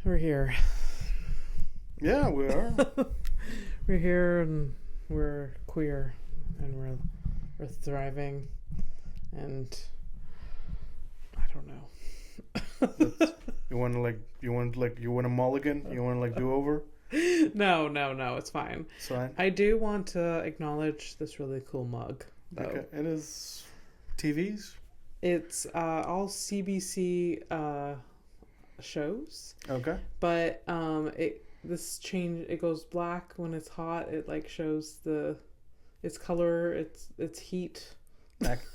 We're here. Yeah, we are. We're here and we're queer and we're thriving and I don't know. You want a mulligan? You want to do over? No, it's fine. It's fine. I do want to acknowledge this really cool mug, though. Okay. It is TVs? It's all CBC shows. Okay. But it goes black when it's hot. It like shows its color, its heat.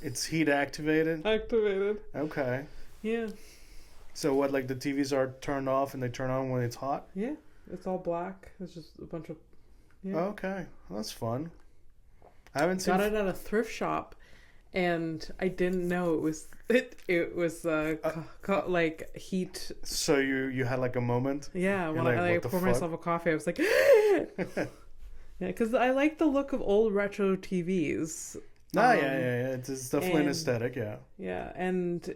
It's heat activated? Activated. Okay. Yeah. So what, like the TVs are turned off and they turn on when it's hot? Yeah. It's all black. It's just a bunch of... Yeah. Okay. Well, that's fun. I haven't seen... Got it at a thrift shop, and I didn't know it was like heat. So you had like a moment? Yeah. When like, I poured myself a coffee, I was like... Yeah, because I like the look of old retro TVs. Yeah. It's definitely an aesthetic, yeah. Yeah, and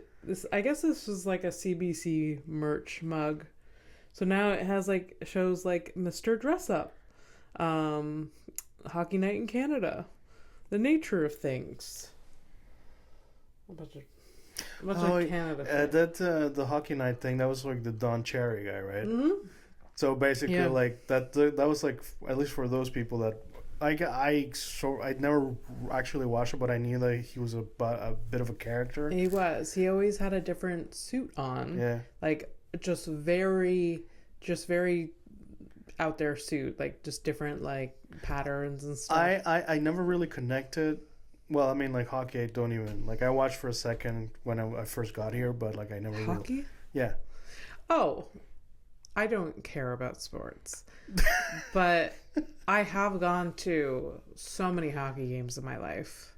I guess this was like a CBC merch mug. So now it has like shows like Mr. Dress Up, Hockey Night in Canada, The Nature of Things. A bunch of Canada. The Hockey Night thing, that was like the Don Cherry guy, right? Mm-hmm. So basically, like that was like, at least for those people that I never actually watched it, but I knew that he was a bit of a character. He was. He always had a different suit on. Yeah. Like just very out there suit, like just different like patterns and stuff. I never really connected. Well, I mean, like hockey, I don't even like. I watched for a second when I first got here, but like I never hockey. Really, yeah. Oh, I don't care about sports, but I have gone to so many hockey games in my life.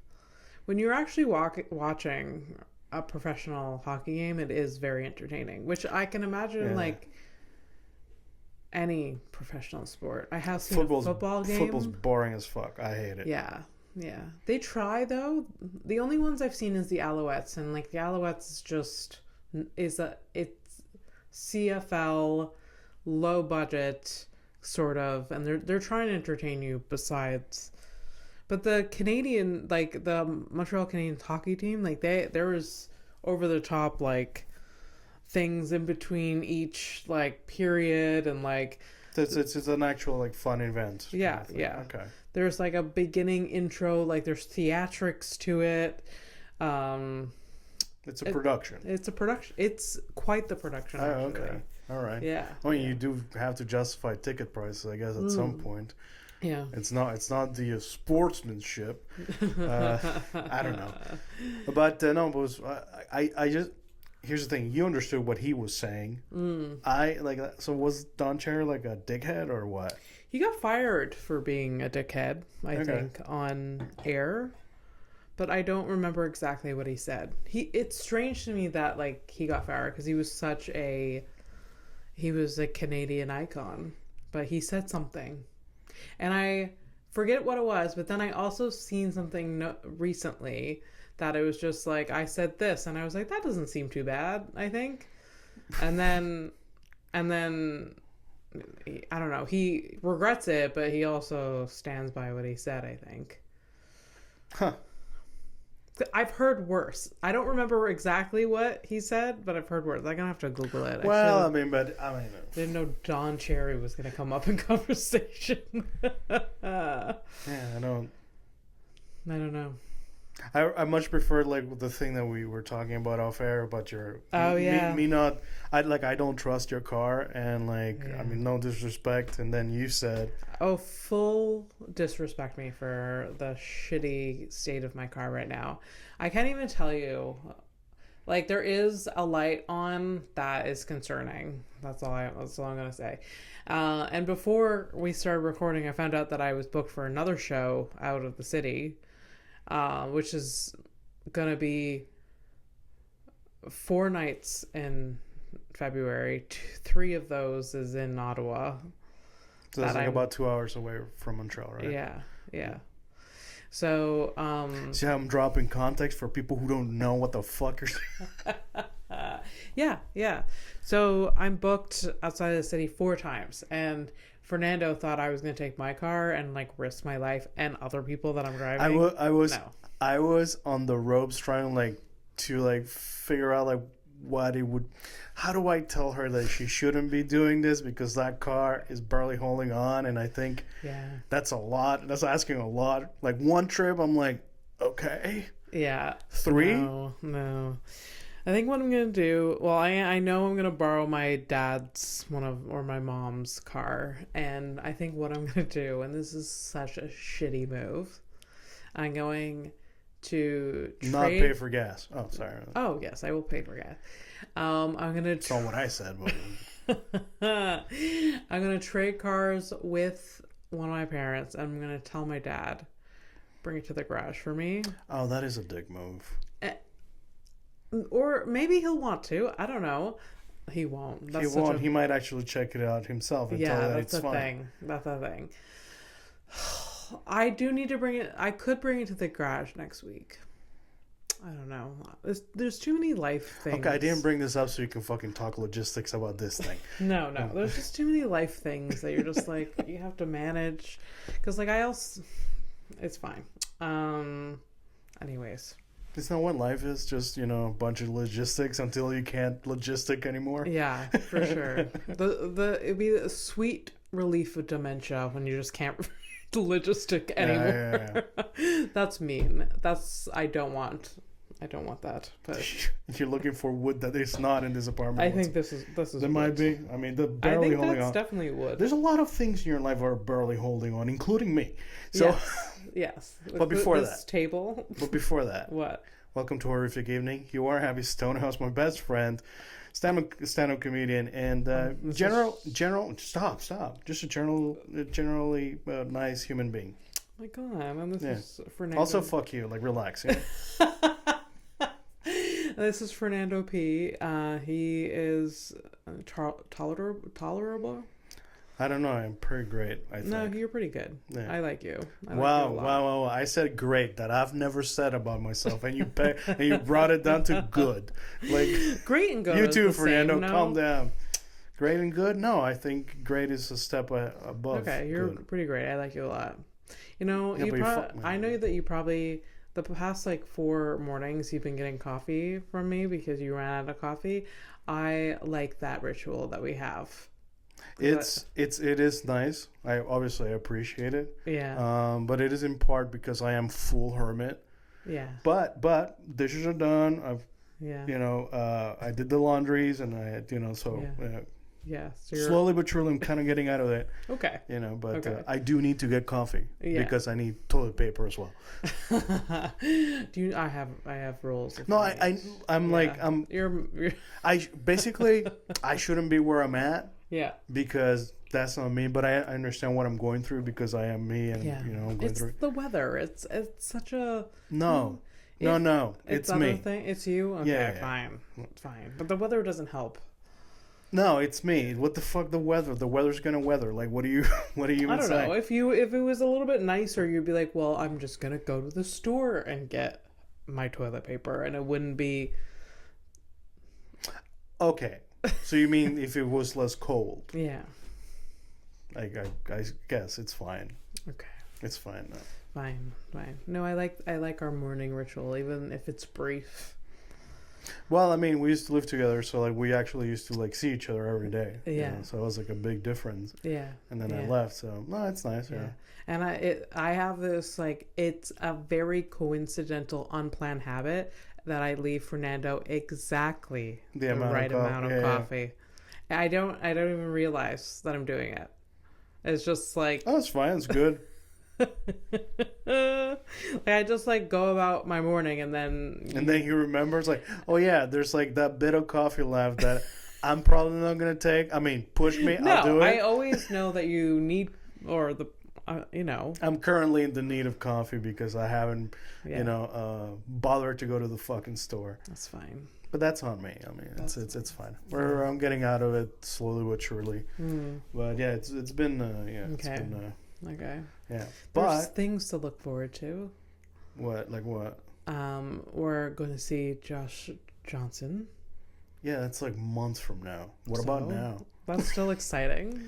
When you're actually watching a professional hockey game, it is very entertaining, which I can imagine like any professional sport. I have seen a football game. Football's boring as fuck. I hate it. Yeah. They try though. The only ones I've seen is the Alouettes, and like the Alouettes it's CFL, low budget sort of, and they're trying to entertain you besides. But the Canadian, like the Montreal Canadiens hockey team, like there was over the top like things in between each like period, and like it's an actual like fun event. Yeah. Okay. There's like a beginning intro, like there's theatrics to it. It's a production. It's quite the production. Oh, okay. All right. Yeah. I mean, you do have to justify ticket prices, I guess, at some point. Yeah. It's not the sportsmanship. I don't know. But no, but I just, here's the thing. You understood what he was saying. So was Don Cherry like a dickhead or what? He got fired for being a dickhead, I think, on air. But I don't remember exactly what he said. It's strange to me that like he got fired because he was a Canadian icon, but he said something, and I forget what it was. But then I also seen something recently that it was just like I said this, and I was like, that doesn't seem too bad, I think, and then I don't know. He regrets it, but he also stands by what he said, I think. Huh. I've heard worse. I don't remember exactly what he said, but I've heard worse. I'm going to have to Google it. Well, I didn't know Don Cherry was going to come up in conversation. Yeah, I don't know. I much prefer like the thing that we were talking about off air about your me not I don't trust your car, and like I mean, no disrespect, and then you said full disrespect me for the shitty state of my car right now. I can't even tell you, like there is a light on that is concerning. That's all I'm gonna say. And before we started recording, I found out that I was booked for another show out of the city. Which is gonna be 4 nights in February. 3 of those is in Ottawa. So that's like about 2 hours away from Montreal, right? Yeah. So, see how I'm dropping context for people who don't know what the fuck you're saying? Yeah. So I'm booked outside of the city 4 times, and Fernando thought I was going to take my car and like risk my life and other people that I'm driving. I was on the ropes trying to figure out like what it would. How do I tell her that she shouldn't be doing this because that car is barely holding on, and I think that's a lot. That's asking a lot. Like one trip, I'm like, okay, 3. No. I think what I'm gonna do. Well, I know I'm gonna borrow my dad's or my mom's car, and I think what I'm gonna do, and this is such a shitty move, I'm going to not pay for gas. Oh, sorry. Oh yes, I will pay for gas. I'm gonna. That's not what I said. But... I'm gonna trade cars with one of my parents, and I'm gonna tell my dad, bring it to the garage for me. Oh, that is a dick move. Or maybe he'll want to. I don't know. He won't. He won't. He might actually check it out himself and tell that it's fine. That's the thing. I do need to bring it. I could bring it to the garage next week. I don't know. There's too many life things. Okay, I didn't bring this up so you can fucking talk logistics about this thing. No. There's just too many life things that you're just like, you have to manage. Because like it's fine. Anyways. It's not what life is, just, a bunch of logistics until you can't logistic anymore. Yeah, for sure. It'd be a sweet relief of dementia when you just can't logistic anymore. Yeah. That's mean. I don't want that. But you're looking for wood that is not in this apartment. I think this is there might be. I mean, the barely holding on. I think that's definitely wood. There's a lot of things in your life are barely holding on, including me. So yes. But before this table. But before that. What? Welcome to Horrific Evening. You are Abby Stonehouse, my best friend, stand-up comedian, and stop. Just a generally nice human being. Oh my God, and this is Fernando. Also, fuck you. Like, relax. This is Fernando P. He is tolerable. I don't know. I'm pretty great, I think. No, you're pretty good. Yeah. I like you. Wow. I said great that I've never said about myself, and you brought it down to good. Like great and good. You too, Fernando. Calm down. Great and good? No, I think great is a step above. Okay, you're pretty great. I like you a lot. I know that you probably the past 4 mornings you've been getting coffee from me because you ran out of coffee. I like that ritual that we have. It is nice. I obviously appreciate it. Yeah. But it is in part because I am full hermit. Yeah. But dishes are done. I did the laundries and I Yeah. So slowly but surely I'm kind of getting out of it. Okay. But I do need to get coffee because I need toilet paper as well. I have rules. No, I shouldn't be where I'm at. Yeah. Because that's not me, but I understand what I'm going through because I am me, and I'm going through. It's the weather. It's such a no. It's me. Thing? It's you. Okay, fine. But the weather doesn't help. No, it's me. What the fuck? The weather. The weather's gonna weather. Like, what are you? What are you? I don't know. If it was a little bit nicer, you'd be like, well, I'm just gonna go to the store and get my toilet paper, and it wouldn't be. Okay. So you mean if it was less cold? Yeah. I guess it's fine. Okay. It's fine. No. Fine. No, I like our morning ritual, even if it's brief. Well, I mean, we used to live together, so we actually used to see each other every day. Yeah. So it was a big difference. Yeah. And then I left, so no, it's nice. Yeah. And I have this it's a very coincidental, unplanned habit that I leave Fernando exactly the right amount of coffee. I don't even realize that I'm doing it. It's just oh, it's fine. It's good. I just go about my morning and then he remembers oh yeah, there's that bit of coffee left that I'm probably not gonna take. I mean, push me, I'll do it. I always know that you need I'm currently in the need of coffee because I haven't bothered to go to the fucking store. That's fine. But that's on me. I mean, it's fine. I'm getting out of it slowly but surely. But yeah, it's been it's been okay. Yeah. There's things to look forward to. What? Like what? We're going to see Josh Johnson Yeah, that's like months from now. What about now? That's still exciting.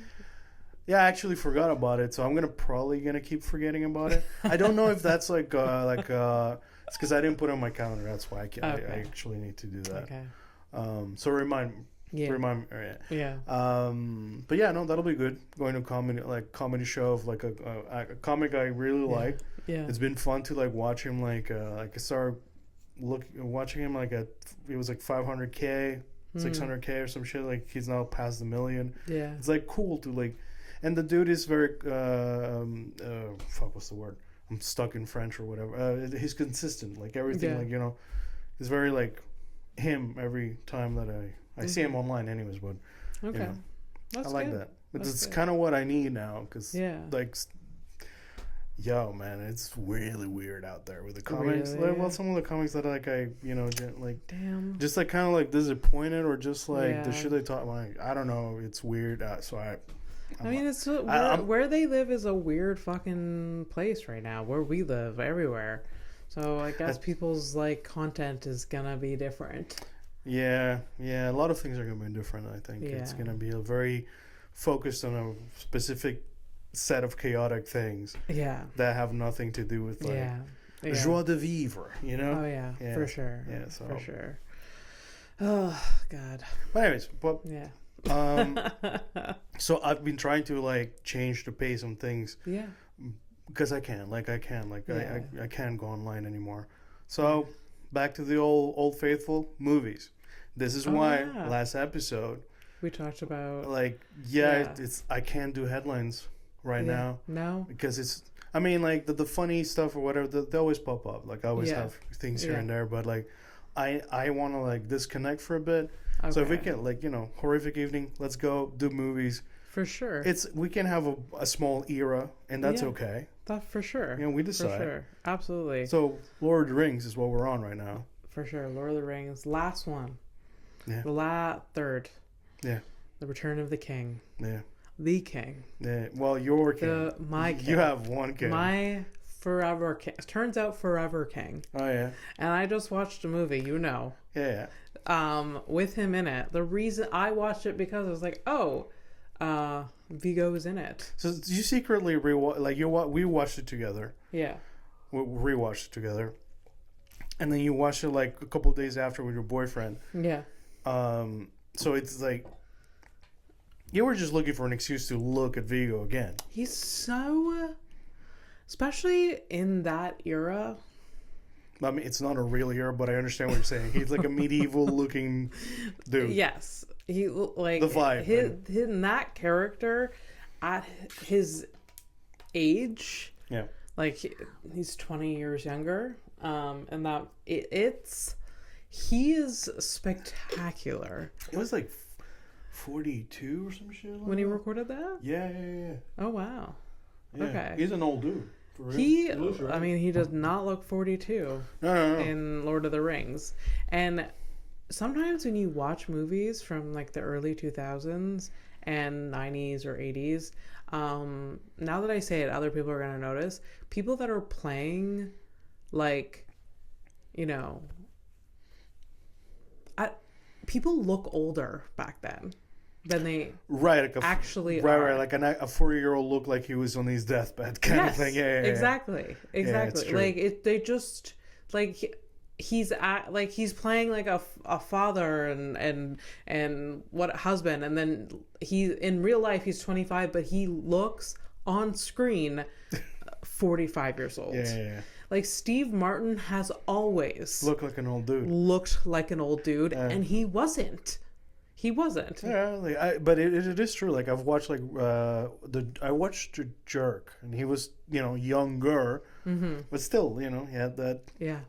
Yeah, I actually forgot about it, so I'm probably gonna keep forgetting about it. I don't know if that's it's because I didn't put it on my calendar. That's why I actually need to do that. Okay. So remind me. Yeah. But yeah, no, that'll be good. Going to comedy show of like a comic I really like. Yeah. It's been fun to like watch him I started watching him it was like 500K, 600K or some shit. Like he's now past the million. Yeah. It's like cool to like, and the dude is very what's the word? I'm stuck in French or whatever. He's consistent. Like everything, he's very like him every time that I see him online anyways, but okay. That's I like good. that. It's kind of what I need now because like yo, man, it's really weird out there with the comics. Really? Well, some of the comics that damn, just like kind of like disappointed or just like the shit they talk like I don't know, it's weird. So I mean, it's where they live is a weird fucking place right now. Where we live, everywhere. So I guess people's like content is gonna be different. Yeah, a lot of things are gonna be different. I think it's gonna be a very focused on a specific set of chaotic things. Yeah, that have nothing to do with like joie de vivre. You know? Oh yeah, for sure. Yeah, for sure. Oh God. But anyways, yeah. So I've been trying to like change the pace on things. Yeah. Because I can go online anymore. So back to the old faithful movies. This is why last episode we talked about it's I can't do headlines right now. No. Because it's the funny stuff or whatever they always pop up. Like I always have things here and there, but like I want to like disconnect for a bit. Okay. So if we can horrific evening, let's go do movies. For sure. We can have a small era and that's okay. That for sure. We decide. For sure. Absolutely. So Lord of the Rings is what we're on right now. For sure. Lord of the Rings. Last one. Yeah. The third. Yeah. The Return of the King. Yeah. The King. Yeah. Well, your king. My king. You have one king. My forever king. Turns out forever king. Oh yeah. And I just watched a movie, Yeah. With him in it. The reason I watched it because I was like, Viggo is in it. So you secretly we watched it together. Yeah. We rewatched it together. And then you watched it like a couple of days after with your boyfriend. Yeah. So it's like you were just looking for an excuse to look at Viggo again. He's so, especially in that era. I mean, it's not a real era, but I understand what you're saying. He's like a medieval looking dude. Yes. He like the vibe. In that character at his age. Yeah. Like he's 20 years younger. And that he is spectacular. It was like 42 or some shit. When he recorded that? Yeah. Oh wow. Yeah. Okay. He's an old dude. He does not look 42 no. in Lord of the Rings. And sometimes when you watch movies from like the early 2000s and 90s or 80s, now that I say it, other people are going to notice. People that are playing like, people look older back then than they actually are. Right, like a 40-year-old looked like he was on his deathbed kind of thing. Yeah, exactly. Yeah, like they just like he's playing like a father and what husband, and then he in real life he's 25, but he looks on screen 45 years old. Yeah. Like Steve Martin has always looked like an old dude, and he wasn't. Yeah, but it is true. Like I've watched I watched Jerk, and he was younger, but still he had that. Yeah.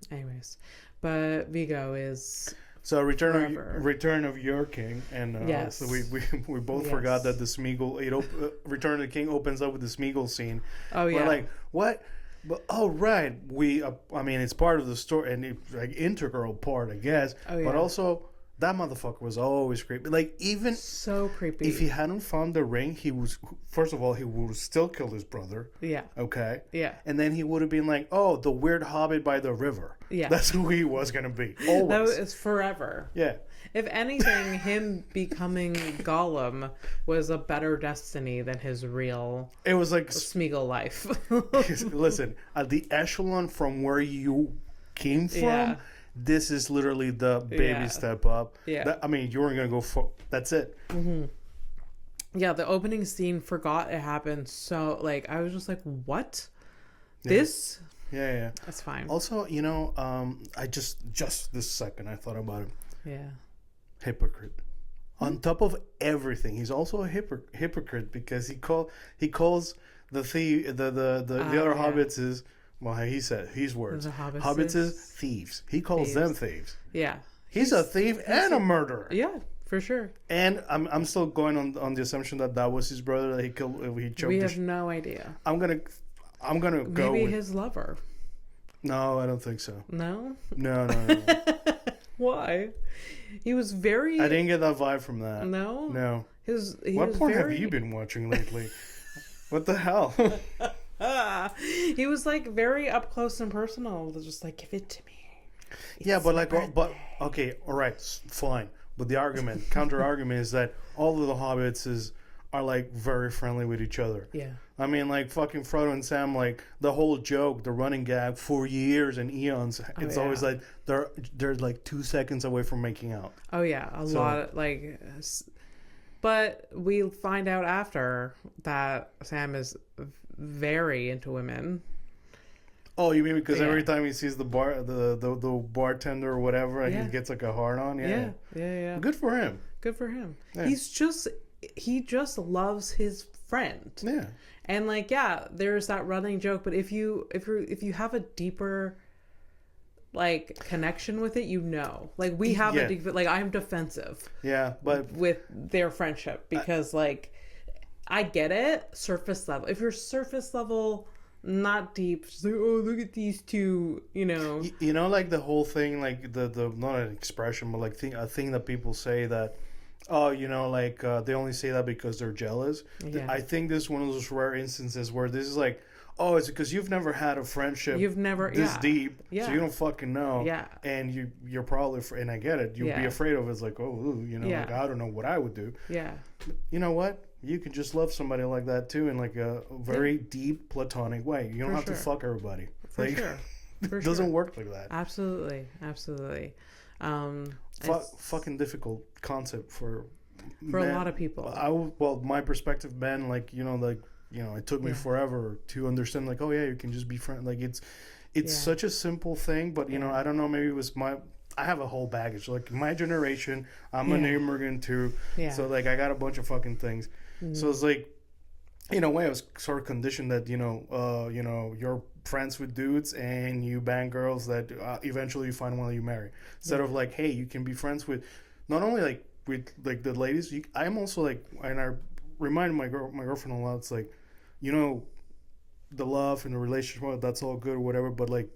Anyways, but Viggo is Return of your King, and yes. So we both forgot that the Smeagol Return of the King opens up with the Smeagol scene. Oh yeah. We're like, what? But right, it's part of the story and it's like integral part, I guess. Oh, yeah. But also That motherfucker was always creepy. Like, even So creepy. if he hadn't found the ring, he was, first of all, he would still kill his brother. Yeah. Okay? Yeah. And then he would have been like, oh, the weird hobbit by the river. Yeah. That's who he was going to be. Always. That was forever. Yeah. If anything, him becoming Gollum was a better destiny than his real It was like, Smeagol life. listen, at the echelon from where you came from, Yeah. this is literally the baby Yeah. step up. Yeah. I mean, you weren't going to go for, that's it. Mm-hmm. Yeah, the opening scene, forgot it happened. So, like, I was just like, what? Yeah. This? Yeah. That's fine. Also, I just this second, I thought about it. Yeah. Hypocrite. On top of everything, he's also a hypocrite because he calls the thief, the other hobbits is, well, he said his words. The Hobbits is thieves. He calls them thieves. Yeah. He's a thief and a murderer. Yeah, for sure. And I'm still going on the assumption that was his brother that he killed. He choked. We have no idea. I'm gonna go Maybe with his lover. No, I don't think so. No? No. Why? He was very... I didn't get that vibe from that. No? No. What porn have you been watching lately? What the hell? He was like very up close and personal. Just like, give it to me. Yeah, but like, but okay, all right, fine. But the counter argument is that all of the hobbits are like very friendly with each other. Yeah. I mean, like fucking Frodo and Sam, like the whole joke, the running gag for years and eons. It's always like they're like 2 seconds away from making out. Oh yeah, a lot. But we find out after that Sam is very into women. Oh, you mean because every time he sees the bartender or whatever, and he gets like a hard on? Yeah. Good for him. Yeah. He just loves his friend. Yeah. And like, there's that running joke, but if you have a deeper like connection with it, like we have a deep, like I'm defensive. Yeah, but with their friendship because like I get it, surface level. If you're surface level, not deep, just like, oh, look at these two, like the whole thing, like the not an expression, but like a thing that people say that, oh, they only say that because they're jealous. Yeah. I think this is one of those rare instances where this is like, oh, it's because you've never had a friendship this deep, so you don't fucking know. Yeah. And you're probably, and I get it, you'd be afraid of it. It's like, oh, like, I don't know what I would do. Yeah. But you know what? You can just love somebody like that too in like a very deep platonic way. You don't have to fuck everybody. For sure. It doesn't work like that. Absolutely. Fucking difficult concept for a lot of people. My perspective, Ben, like it took me forever to understand. Like, oh yeah, you can just be friends. Like it's such a simple thing, but I don't know. Maybe it was I have a whole baggage. Like my generation, I'm an immigrant too. Yeah. So like I got a bunch of fucking things. Mm-hmm. So it's like, in a way, I was sort of conditioned that you're friends with dudes and you bang girls that eventually you find one that you marry. Instead of like, hey, you can be friends with not only like with like the ladies. I'm also like, and I remind my girlfriend a lot. It's like, the love and the relationship, that's all good or whatever. But like,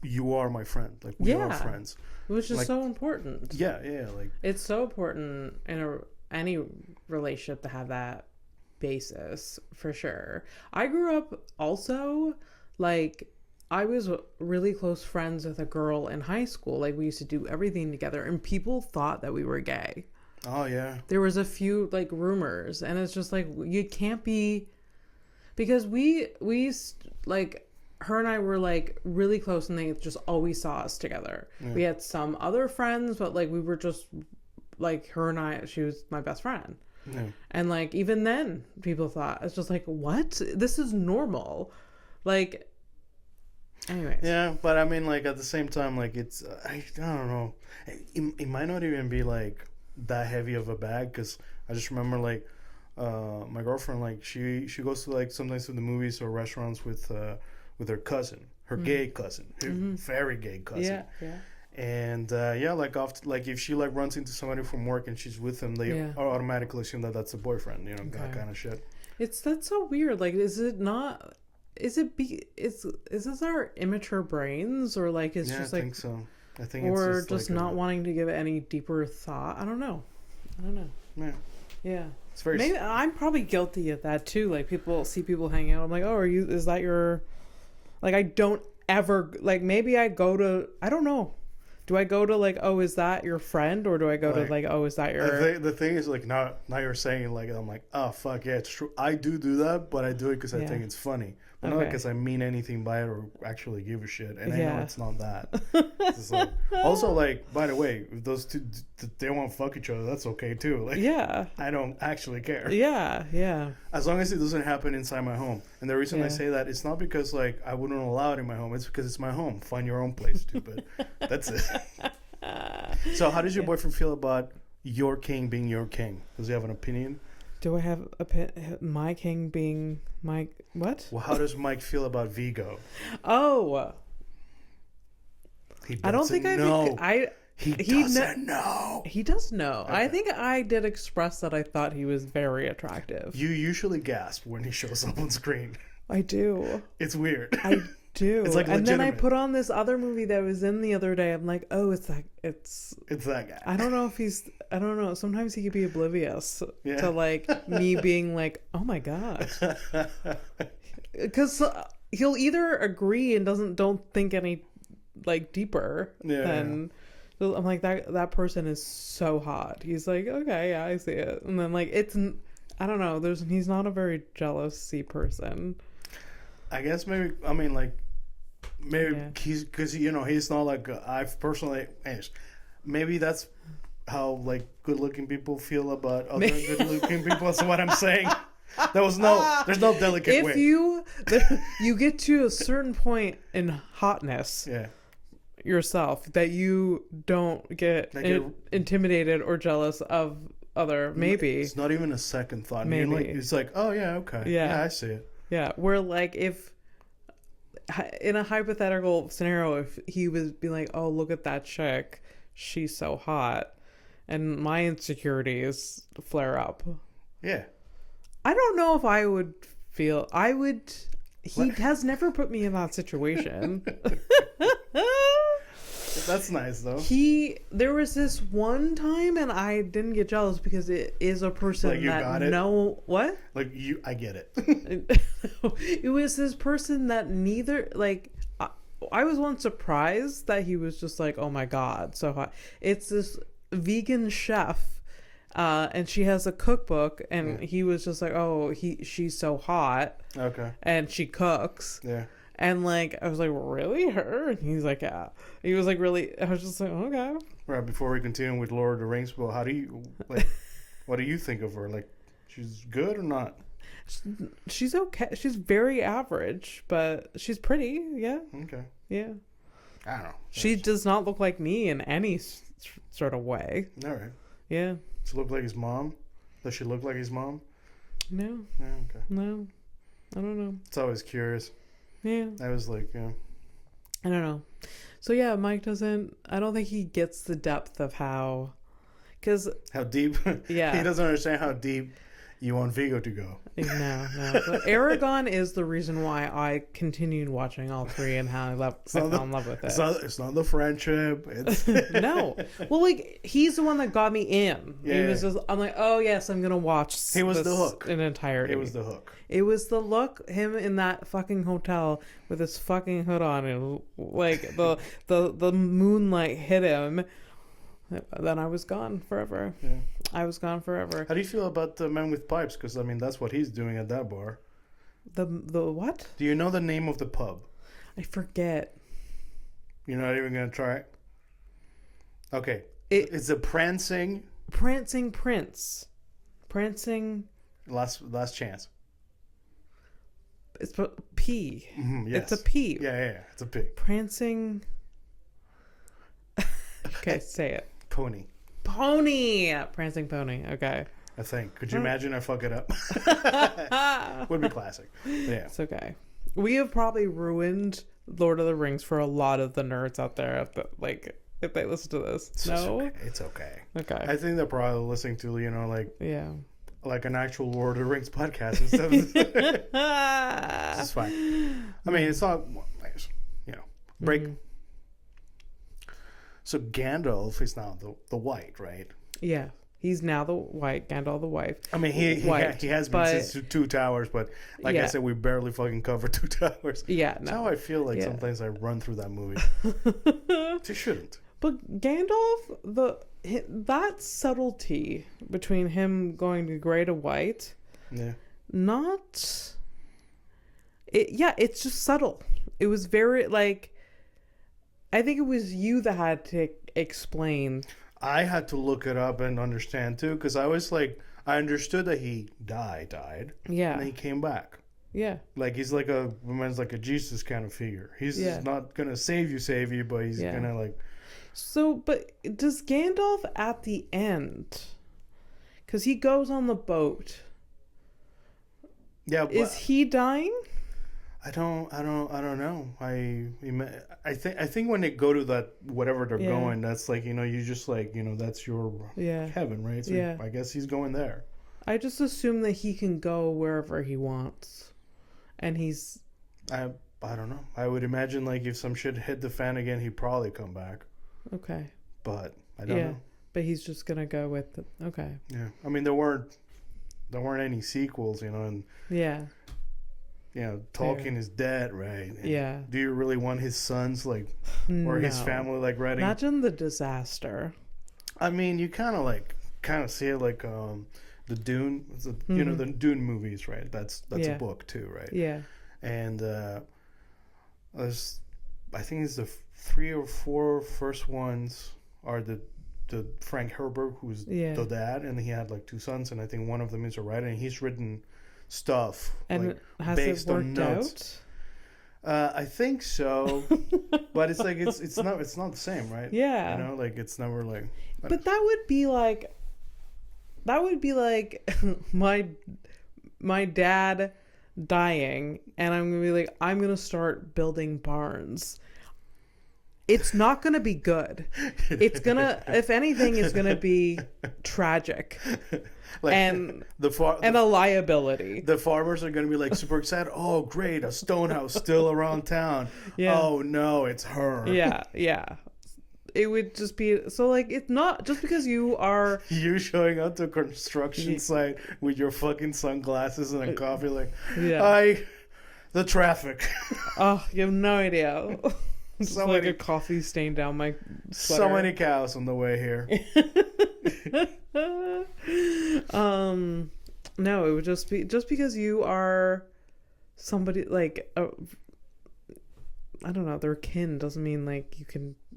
you are my friend. Like we are friends, which is so important. Yeah. Like it's so important in any relationship to have that basis for sure. I grew up also like I was really close friends with a girl in high school. Like we used to do everything together, and people thought that we were gay. Oh yeah. There was a few like rumors, and it's just like you can't be, because we like her and I were like really close, and they just always saw us together. Yeah. We had some other friends, but like we were just like her and I. She was my best friend. Yeah. And like even then people thought, it's just like, what? This is normal. Like anyways. Yeah, but I mean like at the same time, like it's I don't know, it might not even be like that heavy of a bag, because I just remember like my girlfriend, like she goes to like sometimes to the movies or restaurants with her cousin, her gay cousin, her very gay cousin. Yeah. And like often, like if she like runs into somebody from work and she's with them, they automatically assume that that's a boyfriend, that kind of shit. That's so weird. Like, is it not? Is this our immature brains, or like it's just like? I think so. I think or it's just like not wanting to give it any deeper thought. I don't know. Yeah. Yeah. It's very. Maybe I'm probably guilty of that too. Like people hanging out. I'm like, oh, is that your? Like I don't ever like. Maybe I go to. I don't know. Do I go to like, oh, is that your friend, or do I go to like, oh, is that your? The thing is like now you're saying like I'm like, oh fuck yeah, it's true. I do that, but I do it because I think it's funny, but not because I mean anything by it or actually give a shit. And I know it's not that. It's like, also, like, by the way, if those two they won't fuck each other, that's okay too. Like, I don't actually care. Yeah. As long as it doesn't happen inside my home. And the reason I say that, it's not because like I wouldn't allow it in my home. It's because it's my home. Find your own place, stupid. That's it. So how does your boyfriend feel about your king being your king? Does he have an opinion? Do I have my king being my what? Well, how does Mike feel about Viggo? Oh, he I don't think know. He doesn't know. He does know. Okay. I think I did express that I thought he was very attractive. You usually gasp when he shows up on screen. I do. It's weird. I do. It's like and legitimate. Then I put on this other movie that I was in the other day. I'm like, oh, it's that guy. I don't know if I don't know. Sometimes he could be oblivious to like me being like, oh my god, because he'll either agree and don't think any like deeper than. So I'm like, that person is so hot. He's like, okay, yeah, I see it. And then like I don't know. He's not a very jealousy person. I guess maybe he's because he's not like I've personally. Maybe that's how like good-looking people feel about other good-looking people. That's what I'm saying. There's no delicate way. If you get to a certain point in hotness, yourself, that you don't get intimidated or jealous of other. Maybe it's not even a second thought. Maybe it's like, oh yeah, okay, yeah, I see it. Yeah, where like if in a hypothetical scenario, if he was being like, oh, look at that chick, she's so hot, and my insecurities flare up. Yeah. I don't know if I would feel. I would. He has never put me in that situation. That's nice though. There was this one time, and I didn't get jealous because it is a person like you that got it? What? Like I get it. It was this person that neither like. I was once surprised that he was just like, oh my god, so hot. It's this vegan chef, and she has a cookbook, and he was just like, oh, she's so hot. Okay. And she cooks. Yeah. And like I was like, really, her? And he's like, yeah. He was like, really. I was just like, okay. Right. Before we continue with Lord of the Rings, well, how do you like? What do you think of her? Like, she's good or not? She's okay. She's very average, but she's pretty. Yeah. Okay. Yeah. I don't know. She does not look like me in any sort of way. All right. Yeah. Does she look like his mom? Does she look like his mom? No. Yeah, okay. No. I don't know. It's always curious. Yeah. I was like, yeah. I don't know. So yeah, Mike doesn't. I don't think he gets the depth of how deep. Yeah. He doesn't understand how deep you want Viggo to go. No. But Aragorn is the reason why I continued watching all three and how I fell in love with it. It's not the friendship. It's No. Well, like, he's the one that got me in. Yeah. He was just, I'm like, oh, yes, I'm going to watch He was the hook. In entirety. It was the hook. It was the look, him in that fucking hotel with his fucking hood on, and like the moonlight hit him. Then I was gone forever. Yeah. I was gone forever. How do you feel about the man with pipes? Because I mean, that's what he's doing at that bar. The what? Do you know the name of the pub? I forget. You're not even gonna try it. Okay. It's a prancing prince. Prancing. Last chance. It's P. Mm-hmm, yes. It's a P. Yeah. It's a P. Prancing. Okay, say it. Pony. Prancing pony. Okay. I think. Could you imagine I fuck it up? Would be classic. Yeah. It's okay. We have probably ruined Lord of the Rings for a lot of the nerds out there if they listen to this. It's okay. Okay. I think they're probably listening to, yeah, like an actual Lord of the Rings podcast instead of It's fine. I mean, it's not, break. Mm-hmm. So Gandalf is now the white, right? Yeah. He's now the white, Gandalf the wife. I mean, he has been since Two Towers, but like I said, we barely fucking covered Two Towers. Yeah, That's how I feel like sometimes I run through that movie. You shouldn't. But Gandalf, that subtlety between him going to gray to white, it's just subtle. It was very, like, I think it was you that had to explain. I had to look it up and understand too, because I was like, I understood that he died, yeah, and then he came back, yeah, like he's like a Jesus kind of figure. He's not gonna save you, but he's gonna like. So, but does Gandalf at the end, because he goes on the boat, is he dying? I don't know. I think when they go to that whatever they're going, that's like, you just like, that's your heaven, right? So I guess he's going there. I just assume that he can go wherever he wants, and he's. I don't know. I would imagine like if some shit hit the fan again, he'd probably come back. Okay. But I don't know. But he's just gonna go with it. Okay. Yeah. I mean, there weren't any sequels, and. Yeah. Tolkien is dead, right? And do you really want his sons, like, or his family, like, writing? Imagine the disaster. I mean, you kind of see it like the Dune, the Dune movies, right? That's a book too, right? Yeah. And I think it's the 3 or 4 first ones are the Frank Herbert, who's the dad, and he had like 2 sons, and I think one of them is a writer, and he's written stuff and like has based it worked on notes. I think so, but it's like it's not the same, right? Yeah, like it's never like. But that would be like my dad dying, and I'm gonna be like, I'm gonna start building barns. It's not gonna be good. It's gonna, if anything, it's gonna be tragic. Like and a liability. The farmers are going to be like super excited. Oh, great. A Stonehouse still around town. Yeah. Oh, no, it's her. Yeah. It would just be... So, like, it's not... Just because you are... You showing up to a construction site with your fucking sunglasses and a coffee like... The traffic. Oh, you have no idea. Just so like a coffee stain down my sweater. So many cows on the way here. No, it would just be because you are somebody like I don't know, they're kin doesn't mean like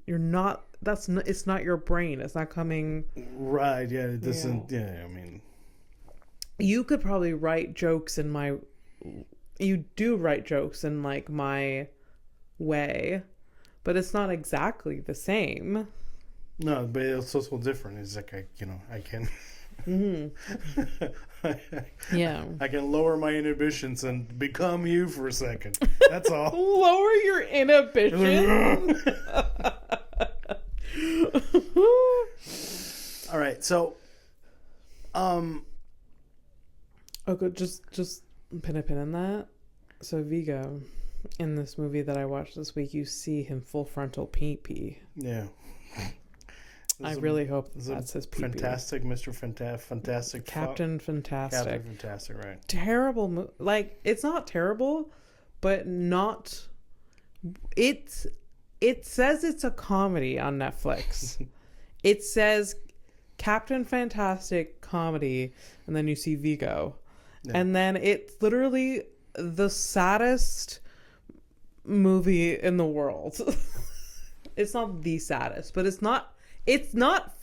you're not. It's not your brain. It's not coming. Right. Yeah. It doesn't. Yeah. I mean, you could probably write jokes in my. You do write jokes in like my way, but it's not exactly the same. No, but it's also different. It's like I can. Mm-hmm. Yeah. I can lower my inhibitions and become you for a second. That's all. Lower your inhibitions. All right. So, okay, just pin a pin in that. So Viggo, in this movie that I watched this week, you see him full frontal pee-pee. Yeah. I really hope that's his pee-pee. Fantastic, Mr. Fantastic. Captain Fantastic. Captain Fantastic, right. Terrible. Like, it's not terrible, but not... It says it's a comedy on Netflix. It says Captain Fantastic comedy, and then you see Viggo. Yeah. And then it's literally the saddest movie in the world. It's not the saddest, but it's not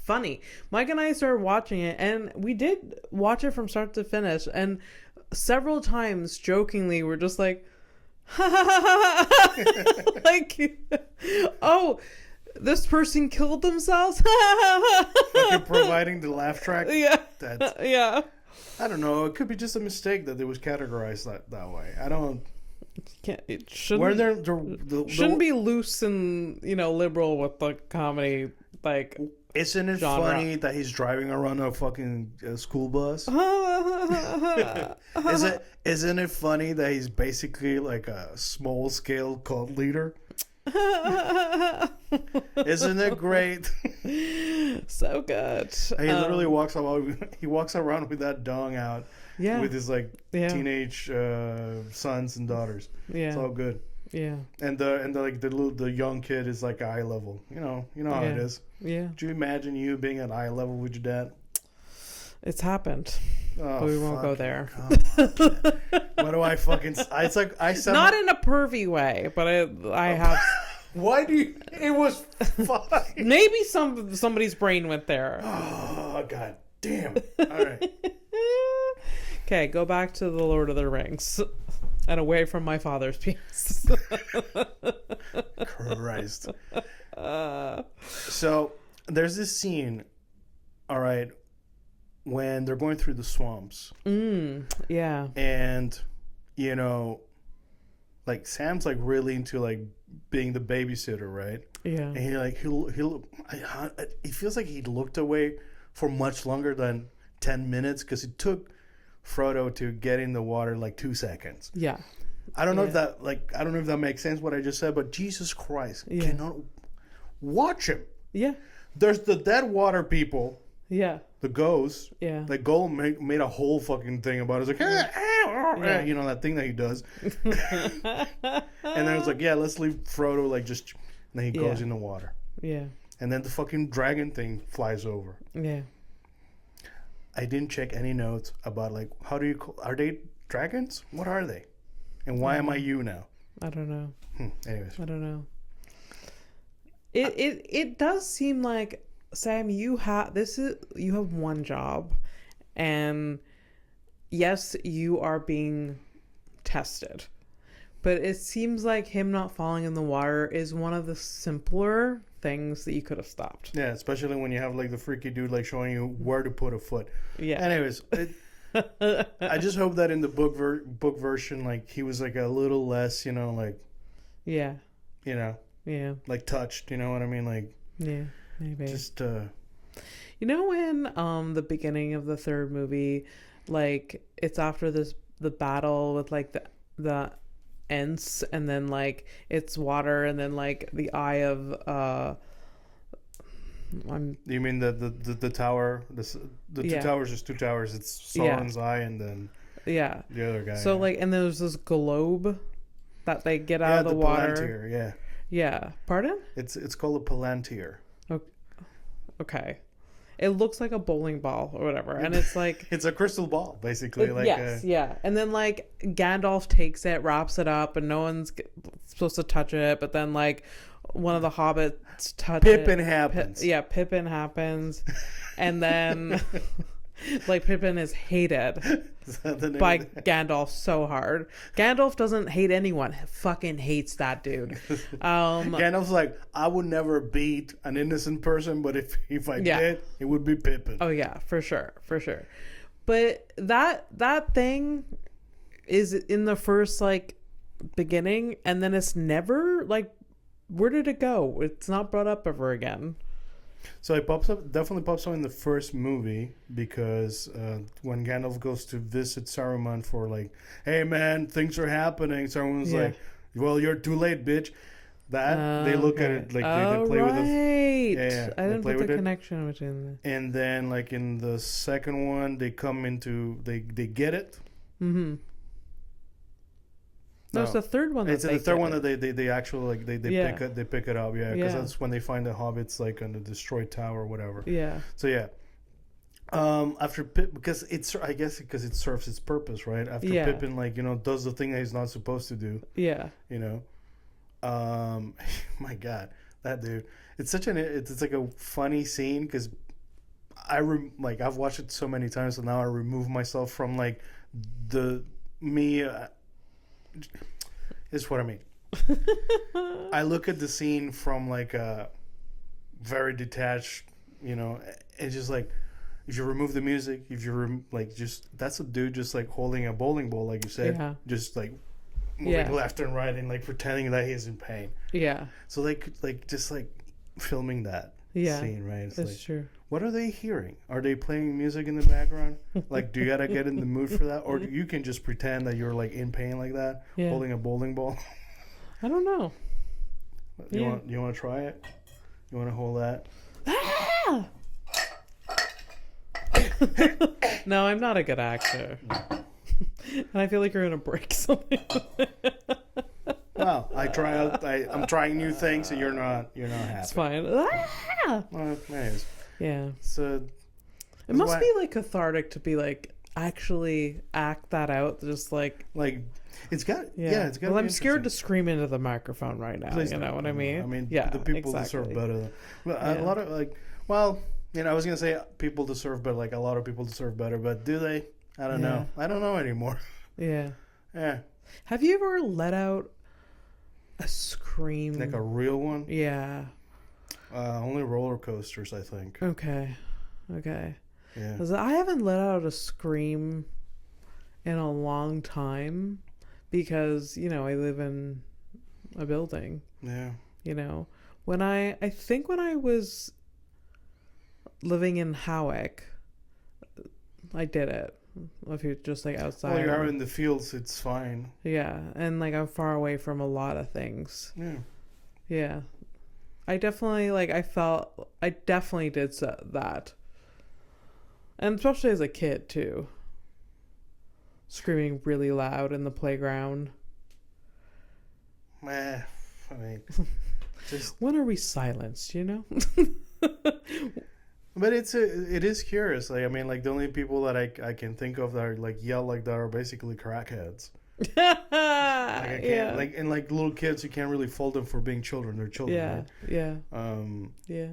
funny. Mike and I started watching it, and we did watch it from start to finish, and several times jokingly we're just like like, oh, this person killed themselves. Like providing the laugh track. Yeah. Yeah. I don't know. It could be just a mistake that it was categorized that way. I don't. It shouldn't. Shouldn't be loose and liberal with the comedy. Like, isn't it genre. Funny that he's driving around a fucking school bus? Isn't it funny that he's basically like a small scale cult leader? Isn't it great? So good. He literally walks around. He walks around with that dong out. Yeah. With his teenage sons and daughters. Yeah. It's all good. Yeah. And the young kid is like eye level. You know how it is. Yeah. Do you imagine you being at eye level with your dad? It's happened. Oh, but we won't go there. What do I fucking? It's like I said. Not in a pervy way, but I have. Why do you? It was fine. Maybe somebody's brain went there. Oh, god damn. All right. Okay, go back to the Lord of the Rings and away from my father's penis. Christ. So there's this scene, all right, when they're going through the swamps. Yeah. And, like Sam's like really into like being the babysitter, right? Yeah. And he feels like he looked away for much longer than 10 minutes because it took Frodo to get in the water like 2 seconds. Yeah. I don't know if that makes sense what I just said, but Jesus Christ, cannot watch him. Yeah. There's the dead water people. Yeah. The ghosts. Yeah. Like Gollum made a whole fucking thing about it. It's like, that thing that he does. And then it's like, let's leave Frodo and then he goes in the water. Yeah. And then the fucking dragon thing flies over. Yeah. I didn't check any notes about like are they dragons? What are they? And why am I you now? I don't know. Anyways. I don't know. It does seem like, Sam, you have one job, and yes, you are being tested. But it seems like him not falling in the water is one of the simpler things that you could have stopped. Yeah, especially when you have like the freaky dude like showing you where to put a foot. Yeah. Anyways, I just hope that in the book version, like he was like a little less, like. Yeah. Yeah. Like touched, you know what I mean? Like. Yeah. Maybe. Just. In the beginning of the third movie, like it's after the battle with like the Ents, and then like it's water, and then like the eye of you mean the tower? The two towers is two towers. It's Sauron's eye, and then the other guy. So like, and there's this globe that they get out of the water. Palantir, yeah. Pardon? It's called a Palantir. Okay. It looks like a bowling ball or whatever, and it's like it's a crystal ball, basically. And then like Gandalf takes it, wraps it up, and no one's supposed to touch it. But then like one of the hobbits touch it. Pippin happens. Pippin happens, and then like Pippin is hated by Gandalf so hard. Gandalf doesn't hate anyone. Fucking hates that dude. Gandalf's like, I would never beat an innocent person, but if I did, it would be Pippin. Oh yeah, for sure. But that thing is in the first like beginning, and then it's never like, where did it go? It's not brought up ever again. So it definitely pops up in the first movie, because when Gandalf goes to visit Saruman for like, hey man, things are happening. Saruman's like, well, you're too late, bitch. They look at it like they play with it. I didn't put the connection between them. And then like in the second one, they come into they get it. Mm-hmm. No, it's the third one. It's the third one that they actually like they pick it up, because that's when they find the hobbits like on the destroyed tower or whatever. Yeah. So after because it serves its purpose, right? After Pippin does the thing that he's not supposed to do. Yeah. My God, that dude! It's it's like a funny scene, because I've watched it so many times, so now I remove myself from like is what I mean. I look at the scene from like a very detached, it's just like, if you remove the music, if you that's a dude just like holding a bowling ball, like you said, just like moving left and right and like pretending that he's in pain. Yeah. So like just like filming that scene, right? It's that's true. What are they hearing? Are they playing music in the background? Like, do you gotta get in the mood for that, or you can just pretend that you're like in pain like that, holding a bowling ball? I don't know. You want to try it? You want to hold that? Ah! No, I'm not a good actor. And I feel like you're gonna break something. Well, I'm trying new things, and you're not happy. It's fine. Ah! Well, anyways, Yeah. so It must be like cathartic to be like actually act that out. Just like it's got it's got. Well, I'm scared to scream into the microphone right now. Please you know what I mean? I mean, yeah, the people exactly. deserve better. A lot of I was gonna say people deserve better. Like a lot of people deserve better, but do they? I don't know. I don't know anymore. Yeah. Yeah. Have you ever let out a scream? Like a real one? Yeah. Only roller coasters, I think. Okay. Yeah. 'Cause I haven't let out a scream in a long time because, I live in a building. Yeah. When I think when I was living in Howick, I did it. If you're just like outside. Well, you are in the fields, it's fine. Yeah. And like I'm far away from a lot of things. Yeah. Yeah. I definitely I definitely did that. And especially as a kid too. Screaming really loud in the playground. I mean, just when are we silenced, But it is curious. Like I mean, like the only people that I can think of that are like yell like that are basically crackheads. Like I can't like little kids, you can't really fault them for being children. They're children. Yeah. Right? Yeah.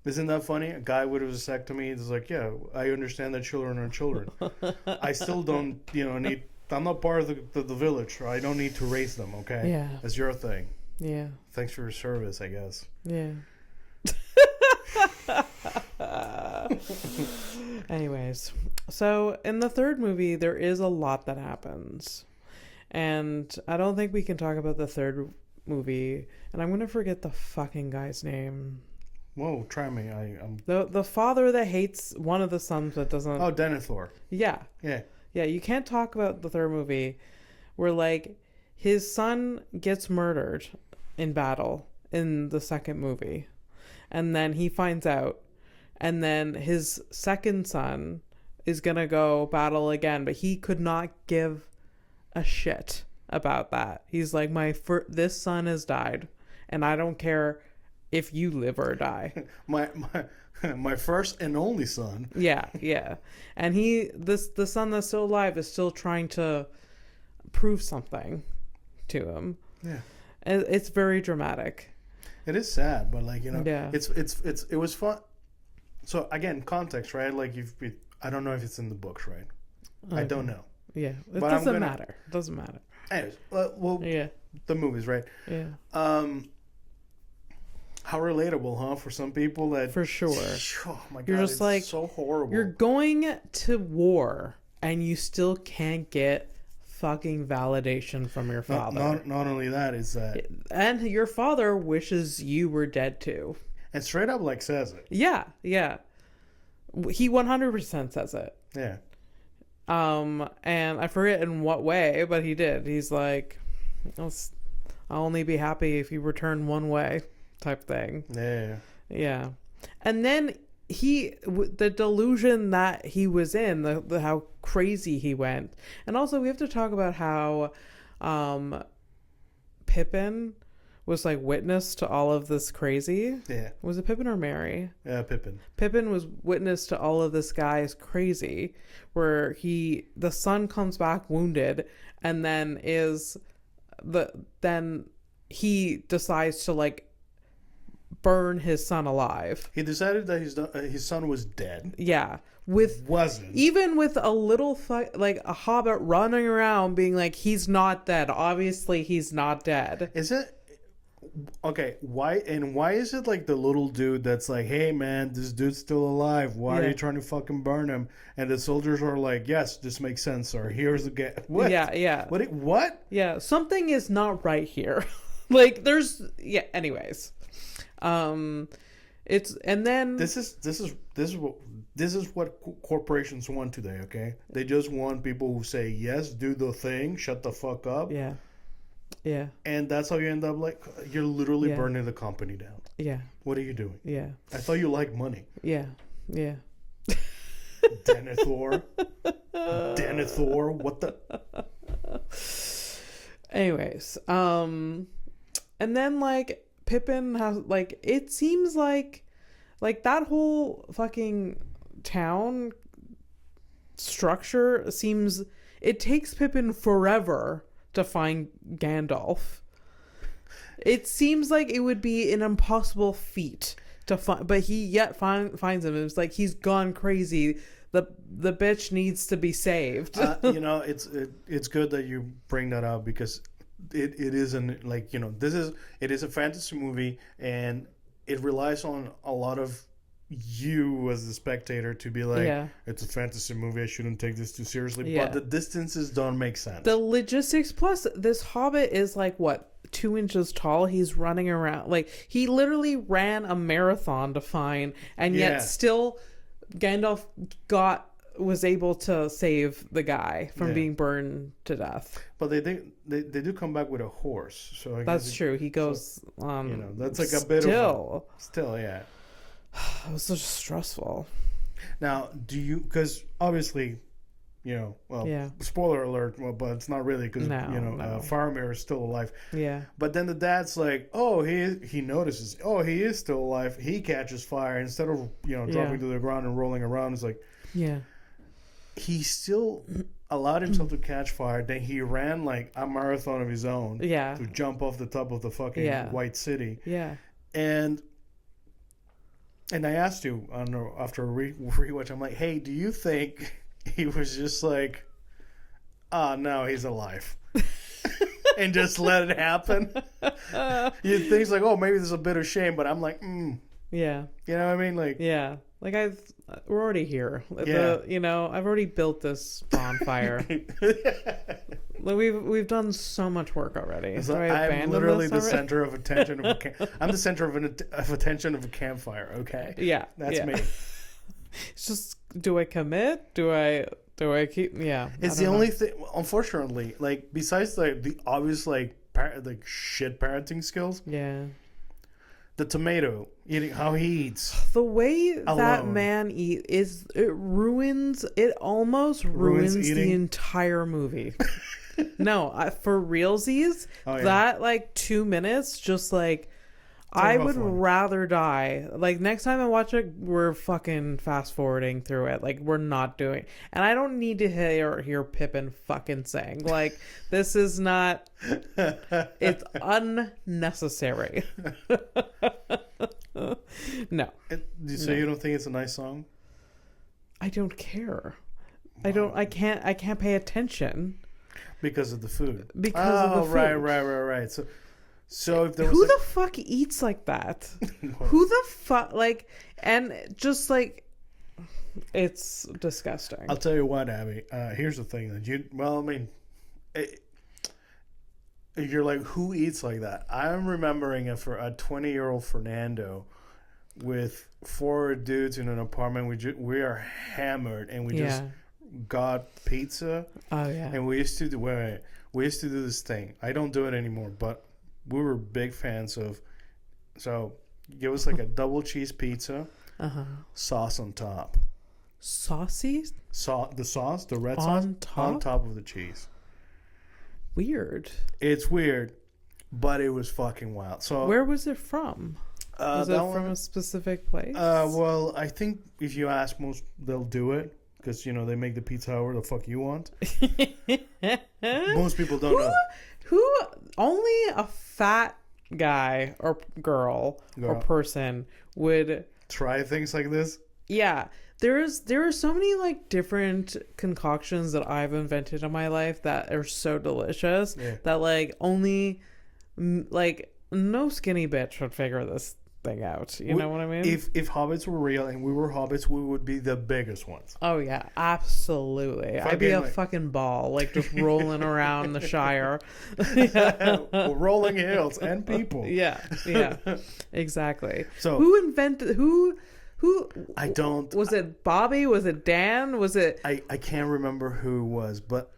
Isn't that funny? A guy with a vasectomy is like, yeah, I understand that children are children. I still don't, need. I'm not part of the village. I don't need to raise them. Okay. Yeah. That's your thing. Yeah. Thanks for your service, I guess. Yeah. Anyways, so in the third movie, there is a lot that happens. And I don't think we can talk about the third movie. And I'm going to forget the fucking guy's name. Whoa, try me. I'm the father that hates one of the sons that doesn't... Oh, Denethor. Yeah. Yeah. Yeah, you can't talk about the third movie where, like, his son gets murdered in battle in the second movie. And then he finds out. And then his second son is going to go battle again. But he could not give a shit about that. He's like, this son has died. And I don't care if you live or die. my first and only son. Yeah. And the son that's still alive is still trying to prove something to him. Yeah. And it's very dramatic. It is sad, but yeah. It was fun. So again, context, right? Like I don't know if it's in the books, right? Okay. I don't know. Yeah. It doesn't matter. It doesn't matter. Anyways, the movies, right? Yeah. How relatable, huh? For some people that... For sure. Oh my God, you're just it's so horrible. You're going to war and you still can't get fucking validation from your father. Not only that, is that... And your father wishes you were dead too. And straight up says it. Yeah. He 100% says it. Yeah. And I forget in what way, but he did. He's like, I'll only be happy if you return one way. Type thing. Yeah. And then the delusion that he was in, the how crazy he went. And also we have to talk about how Pippin was like witness to all of this crazy. Yeah. Was it Pippin or Merry? Yeah, Pippin. Pippin was witness to all of this guy's crazy, where the son comes back wounded, and then he decides to like burn his son alive. He decided that his son was dead. Yeah. Wasn't. Even with a little like a hobbit running around being like, he's not dead. Obviously he's not dead. Is it? Okay, why is it like the little dude that's like, hey man, this dude's still alive, why are you trying to fucking burn him? And the soldiers are like, yes, this makes sense, sir. Here's the guy. What? Yeah. What? Yeah, something is not right here. Like there's anyways. It's and then this is what corporations want today, okay? They just want people who say yes, do the thing, shut the fuck up. Yeah. Yeah. And that's how you end up like you're literally Yeah. burning the company down. Yeah. What are you doing? Yeah. I thought you liked money. Yeah. Yeah. Denethor. Denethor. What the? Anyways, and then like Pippin has like it seems like that whole fucking town structure seems it takes Pippin forever to find Gandalf. It seems like it would be an impossible feat to find, but he yet finds him. It's like he's gone crazy. The bitch needs to be saved. It's good that you bring that up because it isn't like it is a fantasy movie and it relies on a lot of you as the spectator to be like, it's a fantasy movie, I shouldn't take this too seriously. But the distances don't make sense. The logistics plus this hobbit is like what 2 inches tall. He's running around like he literally ran a marathon to find, and yet still Gandalf was able to save the guy from being burned to death. But they do come back with a horse, so I that's guess true. He goes that's like a bit of still. It was so stressful. Now, because obviously, spoiler alert, but it's not really because Faramir is still alive. Yeah. But then the dad's like, oh, he notices, oh, he is still alive. He catches fire instead of dropping to the ground and rolling around. It's like, he still allowed himself to catch fire. Then he ran like a marathon of his own. Yeah. To jump off the top of the fucking White City. Yeah. And I asked you, I don't know, after a rewatch, I'm like, hey, do you think he was just like, no, he's alive? And just let it happen? You think it's like, oh, maybe there's a bit of shame, but I'm like, Yeah. You know what I mean? Like, yeah. Like we're already here. I've already built this bonfire. Like we've done so much work already. So I'm literally the center of attention of I'm the center of attention of a campfire. Okay. Yeah. That's me. It's just, do I commit? Do I keep? Yeah. It's the only thing. Unfortunately, like besides the obvious like shit parenting skills. Yeah. The tomato eating, how he eats. The way alone. That man eats it almost ruins the entire movie. No, for realsies, that like 2 minutes, just like, I would rather die. Like next time I watch it, we're fucking fast forwarding through it. Like we're not doing, and I don't need to hear Pippin fucking sing. Like this is not. It's unnecessary. No. So you don't think it's a nice song? I don't care. I can't pay attention because of the food. Because of the food. Right. So if there was who the fuck eats like that? Who the fuck and just like, it's disgusting. I'll tell you what, Abby. Here's the thing that you're like, who eats like that? I'm remembering a 20-year-old Fernando with 4 dudes in an apartment. We are hammered and we just got pizza. Oh yeah. And we used to do this thing. I don't do it anymore, but we were big fans of. So give us like a double cheese pizza, sauce on top. Saucy? The red sauce on top of the cheese. Weird. It's weird, but it was fucking wild. So where was it from? Was it from a specific place? Well, I think if you ask most, they'll do it because they make the pizza however the fuck you want. Most people don't know. Who only a fat guy or girl or person would try things like this? Yeah. There are so many like different concoctions that I've invented in my life that are so delicious that like only like no skinny bitch would figure this thing out. You know what I mean? If hobbits were real and we were hobbits, we would be the biggest ones. Oh yeah, absolutely. I'd be a fucking ball, like just rolling around the Shire. Rolling hills and people. Yeah, exactly. So who invented who? I don't. Was it Bobby? Was it Dan? Was it? I can't remember who it was, but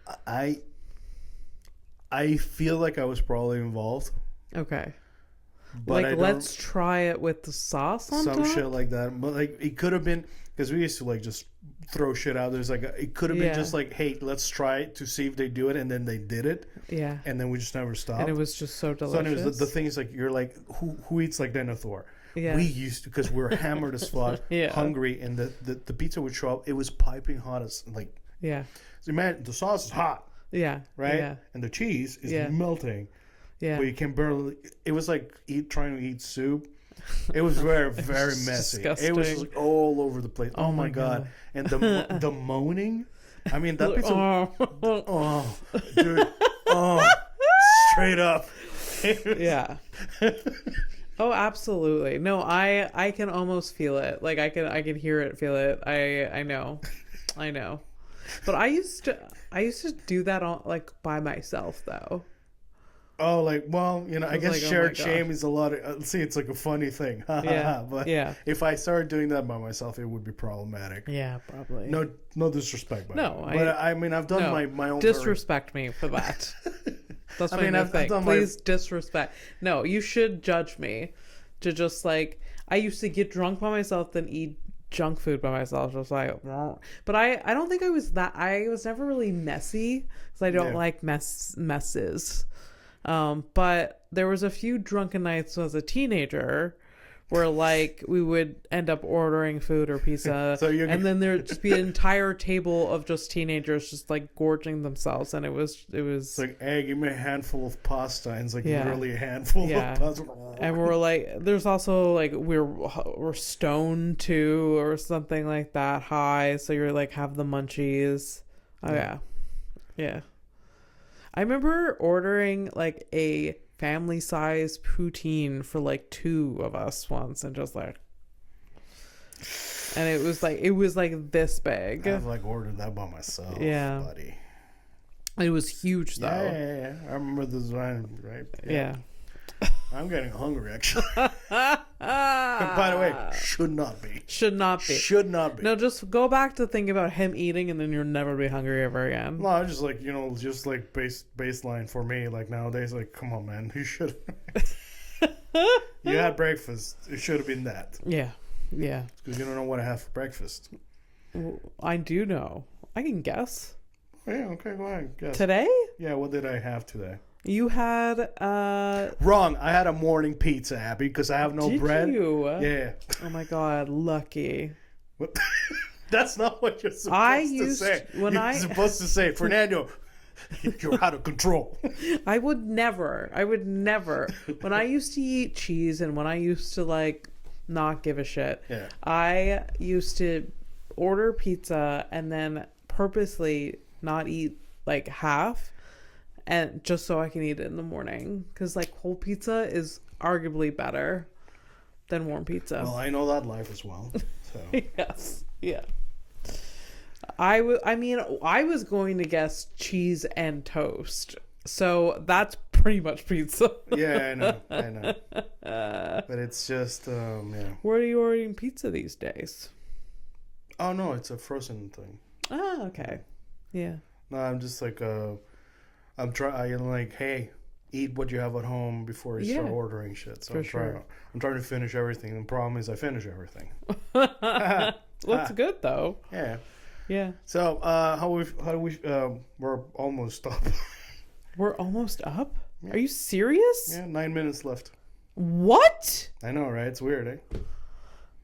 I feel like I was probably involved. Okay. But like, let's try it with the sauce on some top? shit like that. But like, it could have been because we used to like just throw shit out. There's like it could have been just like, hey, let's try it to see if they do it, and then they did it. Yeah. And then we just never stopped. And it was just so delicious. So anyways, the thing is like you're like who eats like Denethor? Yeah. We used to because we were hammered as fuck, hungry, and the pizza would show up. It was piping hot as like. Yeah. So man, the sauce is hot. Yeah. Right. Yeah. And the cheese is melting. Yeah. But you can barely. It was like trying to eat soup. It was very, very messy. Disgusting. It was just like all over the place. Oh my god! And the moaning. I mean that pizza. Oh, dude. Oh, straight up. Yeah. Oh, absolutely. No, I can almost feel it. Like I can hear it, feel it. I know. But I used to do that on like by myself though. Oh, like, well, you know, I guess like, shared shame is a lot of, see, it's like a funny thing. But if I started doing that by myself, it would be problematic. Yeah, probably. No disrespect. No. But I mean, I've done my own. Disrespect me for that. That's my new thing. Please disrespect. No, you should judge me to just like, I used to get drunk by myself, then eat junk food by myself. Just like, but I don't think I was that. I was never really messy because I don't like messes. But there was a few drunken nights as a teenager where like we would end up ordering food or pizza and then there'd just be an entire table of just teenagers just like gorging themselves, and it was it's like, hey, give me a handful of pasta, and it's like really a handful of pasta. And we're like, there's also like we're stoned too or something like that, high, so you're like have the munchies. Yeah. I remember ordering like a family size poutine for like 2 of us once, and just like, and it was like this big. I've like ordered that by myself, buddy. It was huge though. Yeah. I remember the design, right? Yeah. I'm getting hungry, actually. By the way, should not be. Should not be. No, just go back to think about him eating, and then you'll never be hungry ever again. No, I just like, just like baseline for me. Like nowadays, like, come on, man. You should. You had breakfast. It should have been that. Yeah. Because you don't know what I have for breakfast. I do know. I can guess. Yeah, okay, go ahead. Guess. Today? Yeah, what did I have today? You had wrong. I had a morning pizza, Abby, because I have no bread. Did you? Yeah. Oh my god, lucky. What? That's not what you're supposed to say. You're supposed to say, Fernando, you're out of control. I would never. When I used to eat cheese and when I used to like not give a shit, I used to order pizza and then purposely not eat like half, and just so I can eat it in the morning, because like cold pizza is arguably better than warm pizza. Well, I know that life as well. So. Yes. Yeah. I was going to guess cheese and toast. So that's pretty much pizza. Yeah, I know. But it's just, Where are you ordering pizza these days? Oh, no, it's a frozen thing. Ah, okay. Yeah. No, I'm just like, I'm like, hey, eat what you have at home before you start ordering shit. So I'm trying to finish everything. The problem is I finish everything. That's good though. Yeah. Yeah. So, we're almost up. We're almost up? Yeah. Are you serious? Yeah, 9 minutes left. What? I know, right? It's weird, eh?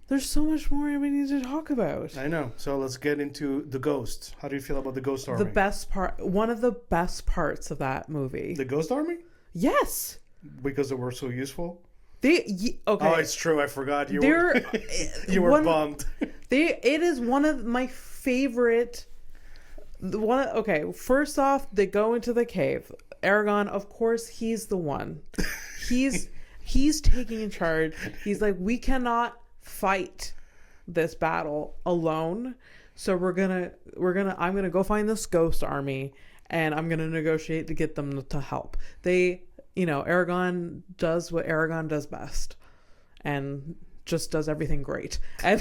There's so much more we need to talk about. I know. So let's get into the Ghost. How do you feel about the Ghost Army? The best part, one of the best parts of that movie. The Ghost Army? Yes. Because they were so useful? Okay. Oh, it's true. I forgot. You were bummed. It is one of my favorite. Okay, first off, they go into the cave. Aragorn, of course, he's the one. He's taking in charge. He's like, we cannot fight this battle alone, so I'm gonna go find this ghost army, and I'm gonna negotiate to get them to help. Aragorn does what Aragorn does best, and just does everything great, and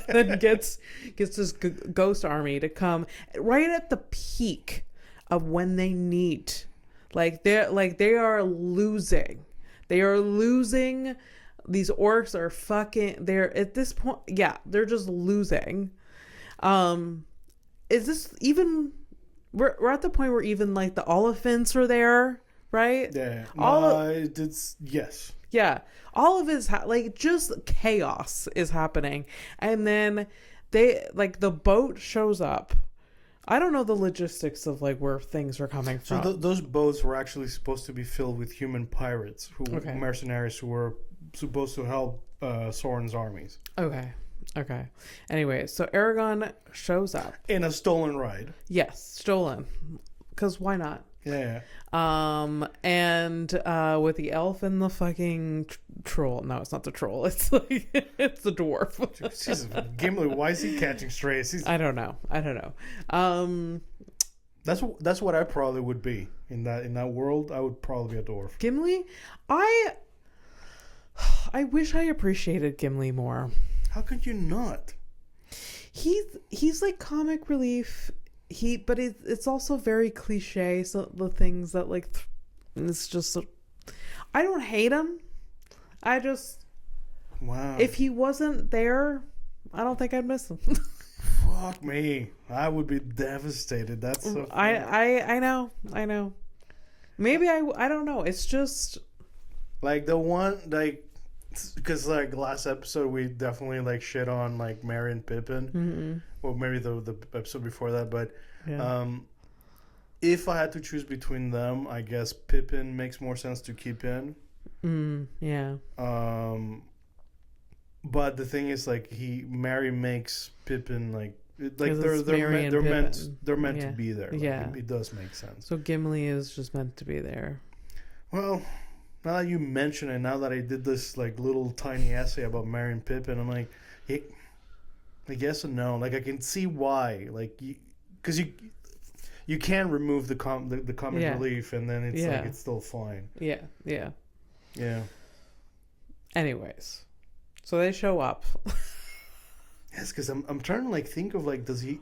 then gets this ghost army to come right at the peak of when they need Like they are losing. They are losing. These orcs are fucking. They're at this point. Yeah, they're just losing. Is this even? We're at the point where even like the elephants are there, right? Yeah. It's yes. Yeah, all of it is like just chaos is happening, and then the boat shows up. I don't know the logistics of like where things are coming from. So those boats were actually supposed to be filled with human pirates, mercenaries who were supposed to help Sauron's armies. Okay. Anyway, so Aragorn shows up in a stolen ride. Yes, stolen. Because why not? Yeah. And with the elf and the fucking troll. No, it's not the troll. It's like it's the dwarf. Jesus, Gimli, why is he catching strays? I don't know. That's what I probably would be in that world. I would probably be a dwarf. Gimli, I wish I appreciated Gimli more. How could you not? He's like comic relief. But it's also very cliche. So the things that like, it's just, I don't hate him. I just, wow. If he wasn't there, I don't think I'd miss him. Fuck me, I would be devastated. That's so funny. I know. Maybe I don't know. It's just like the one like. Because like last episode we definitely like shit on like Merry and Pippin, or maybe the episode before that. But if I had to choose between them, I guess Pippin makes more sense to keep in. Yeah. But the thing is, like Merry makes Pippin like they're meant to be there. Like, yeah, it does make sense. So Gimli is just meant to be there. Well. Now that you mention it, now that I did this like little tiny essay about Merry and Pippin, I'm like, like yes and no. Like I can see why, like because you can remove the comic relief, and then it's like it's still fine. Yeah. Anyways, so they show up. Yes, because I'm trying to like think of like does he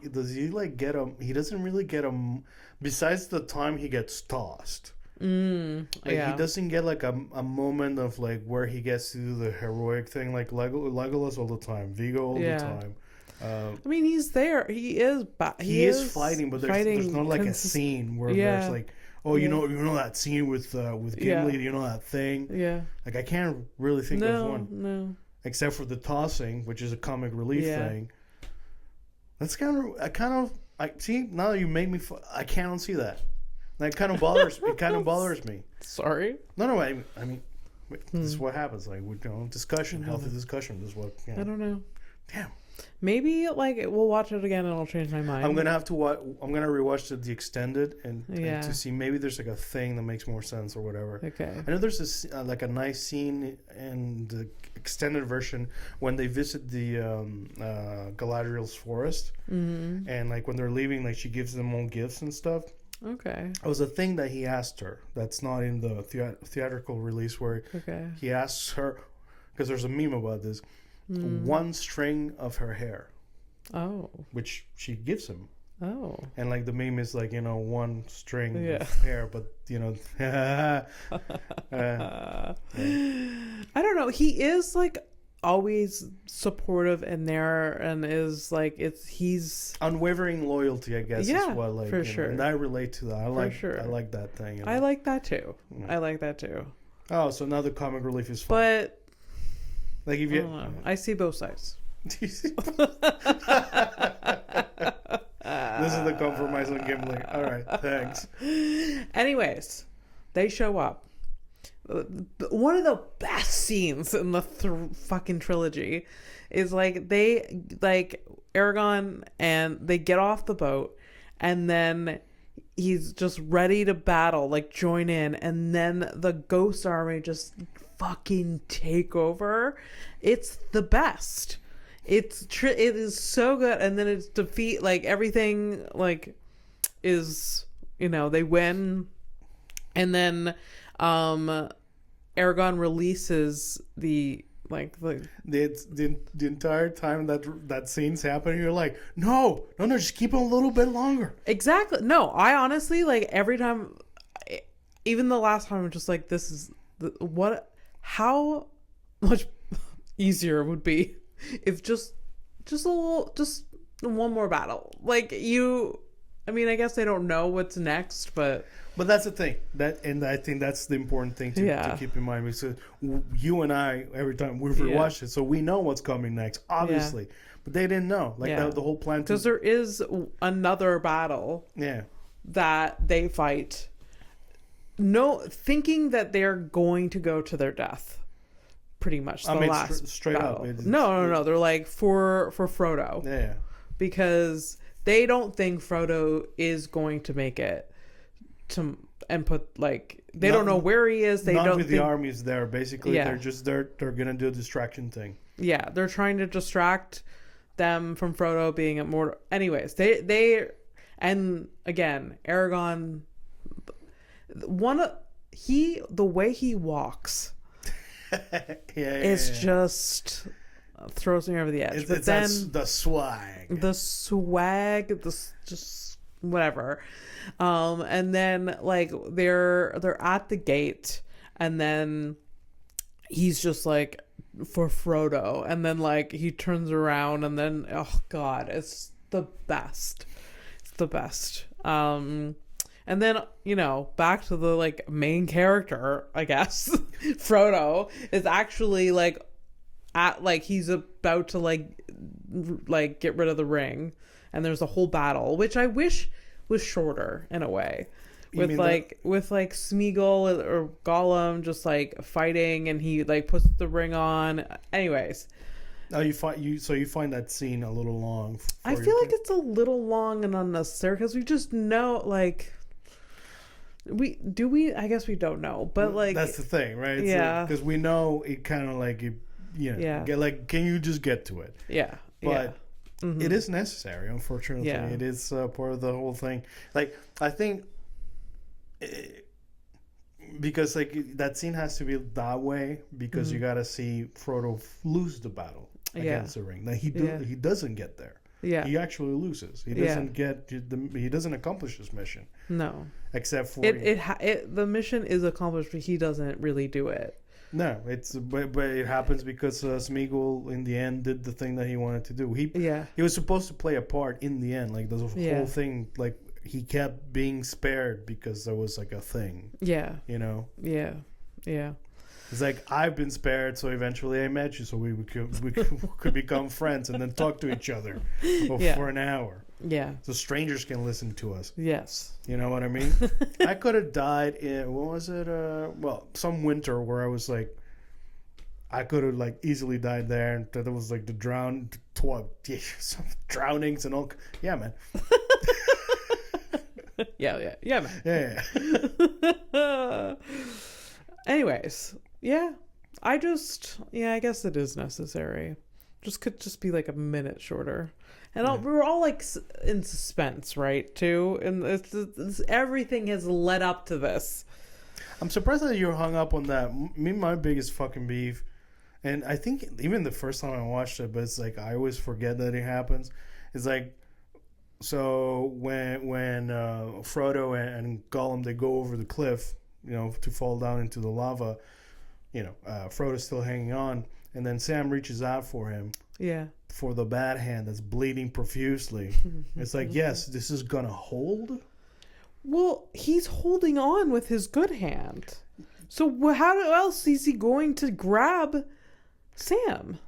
like get him? He doesn't really get him. Besides the time he gets tossed. He doesn't get like a moment of like where he gets to do the heroic thing like Legolas all the time, Viggo all the time. I mean, he's there. He is fighting, but there's not like a scene where there's like, you know that scene with Gimli, you know that thing. Yeah. Like I can't really think of one. No. Except for the tossing, which is a comic relief thing. That's I see now that you make me. I can't see that. That kind of bothers. It kind of bothers me. Sorry. No. I mean, this is what happens. Like discussion, healthy discussion. This is what. I don't know. Damn. Maybe like we'll watch it again and I'll change my mind. I'm gonna have to watch. I'm gonna rewatch the extended and to see maybe there's like a thing that makes more sense or whatever. Okay. I know there's this like a nice scene in the extended version when they visit the Galadriel's forest, and like when they're leaving, like she gives them all gifts and stuff. Okay. It was a thing that he asked her. That's not in the theatrical release where he asks her, because there's a meme about this, one string of her hair. Oh. Which she gives him. Oh. And like the meme is like, one string of hair, but I don't know. He is like always supportive in there and is like he's unwavering loyalty, I guess. Is what, like, for sure. And I relate to that. I like that thing. I like that too. I like that too. Oh, so now the comic relief is fun. But like if you I see both sides. This is the compromise on Gimli. All right, thanks. Anyways, they show up. One of the best scenes in the fucking trilogy is like Aragorn and they get off the boat and then he's just ready to battle, like join in, and then the ghost army just fucking take over. It's the best. It is so good, and then it's defeat, like everything like is, they win, and then Aragorn releases the entire time that scene's happening, you're like, no, just keep it a little bit longer. Exactly. No, I honestly, like, every time even the last time, I'm just like, this is how much easier it would be if just one more battle. Like I mean, I guess they don't know what's next, but that's the thing. And I think that's the important thing to keep in mind. Because you and I, every time we've rewatched it, so we know what's coming next, obviously. Yeah. But they didn't know. Like, the whole plan. Because there is another battle that they fight, thinking that they're going to go to their death. Pretty much the last straight battle. up. No. They're like, for Frodo. Yeah. Because they don't think Frodo is going to make it they don't know where he is. They don't with the armies there. Basically, they're gonna do a distraction thing. Yeah, they're trying to distract them from Frodo being immortal. Anyways, they and again, Aragorn, the way he walks, it's just throws me over the edge. But then the swag, just whatever. And then like they're at the gate, and then he's just like, for Frodo, and then like he turns around, and then oh god, it's the best. And then, back to the like main character, I guess. Frodo is actually like he's about to like get rid of the ring, and there's a whole battle, which I wish was shorter in a way. With Smeagol or Gollum just like fighting, and he like puts the ring on. Anyways. Oh, you find that scene a little long. I feel like it's a little long and unnecessary, because we just know like I guess we don't know, but like that's the thing, right? Because we know it kind of like can you just get to it? Yeah, but it is necessary. Unfortunately, it is part of the whole thing. Like I think. Because like that scene has to be that way, because you gotta see Frodo lose the battle against the ring. Like he doesn't get there. Yeah, he actually loses. He doesn't he doesn't accomplish his mission. No, except for the mission is accomplished, but he doesn't really do it. No, but it happens because Smeagol in the end did the thing that he wanted to do. He was supposed to play a part in the end. Like the whole thing, like. He kept being spared because there was like a thing. Yeah. Yeah. It's like, I've been spared, so eventually I met you, so we could become friends and then talk to each other for an hour. Yeah. So strangers can listen to us. Yes. You know what I mean? I could have died in, what was it? Some winter where I was like, I could have like easily died there, and there was like some drownings and all. Yeah, man. Yeah, man. Yeah. Anyways, I guess it is necessary. Could just be like a minute shorter, and we're all like in suspense, right? Too, and everything has led up to this. I'm surprised that you're hung up on that. My biggest fucking beef, and I think even the first time I watched it, but it's like I always forget that it happens. It's like. So when Frodo and Gollum, they go over the cliff, to fall down into the lava, Frodo's still hanging on, and then Sam reaches out for him. Yeah. For the bad hand that's bleeding profusely. It's like, yes, this is gonna hold. Well, he's holding on with his good hand. So how else is he going to grab Sam?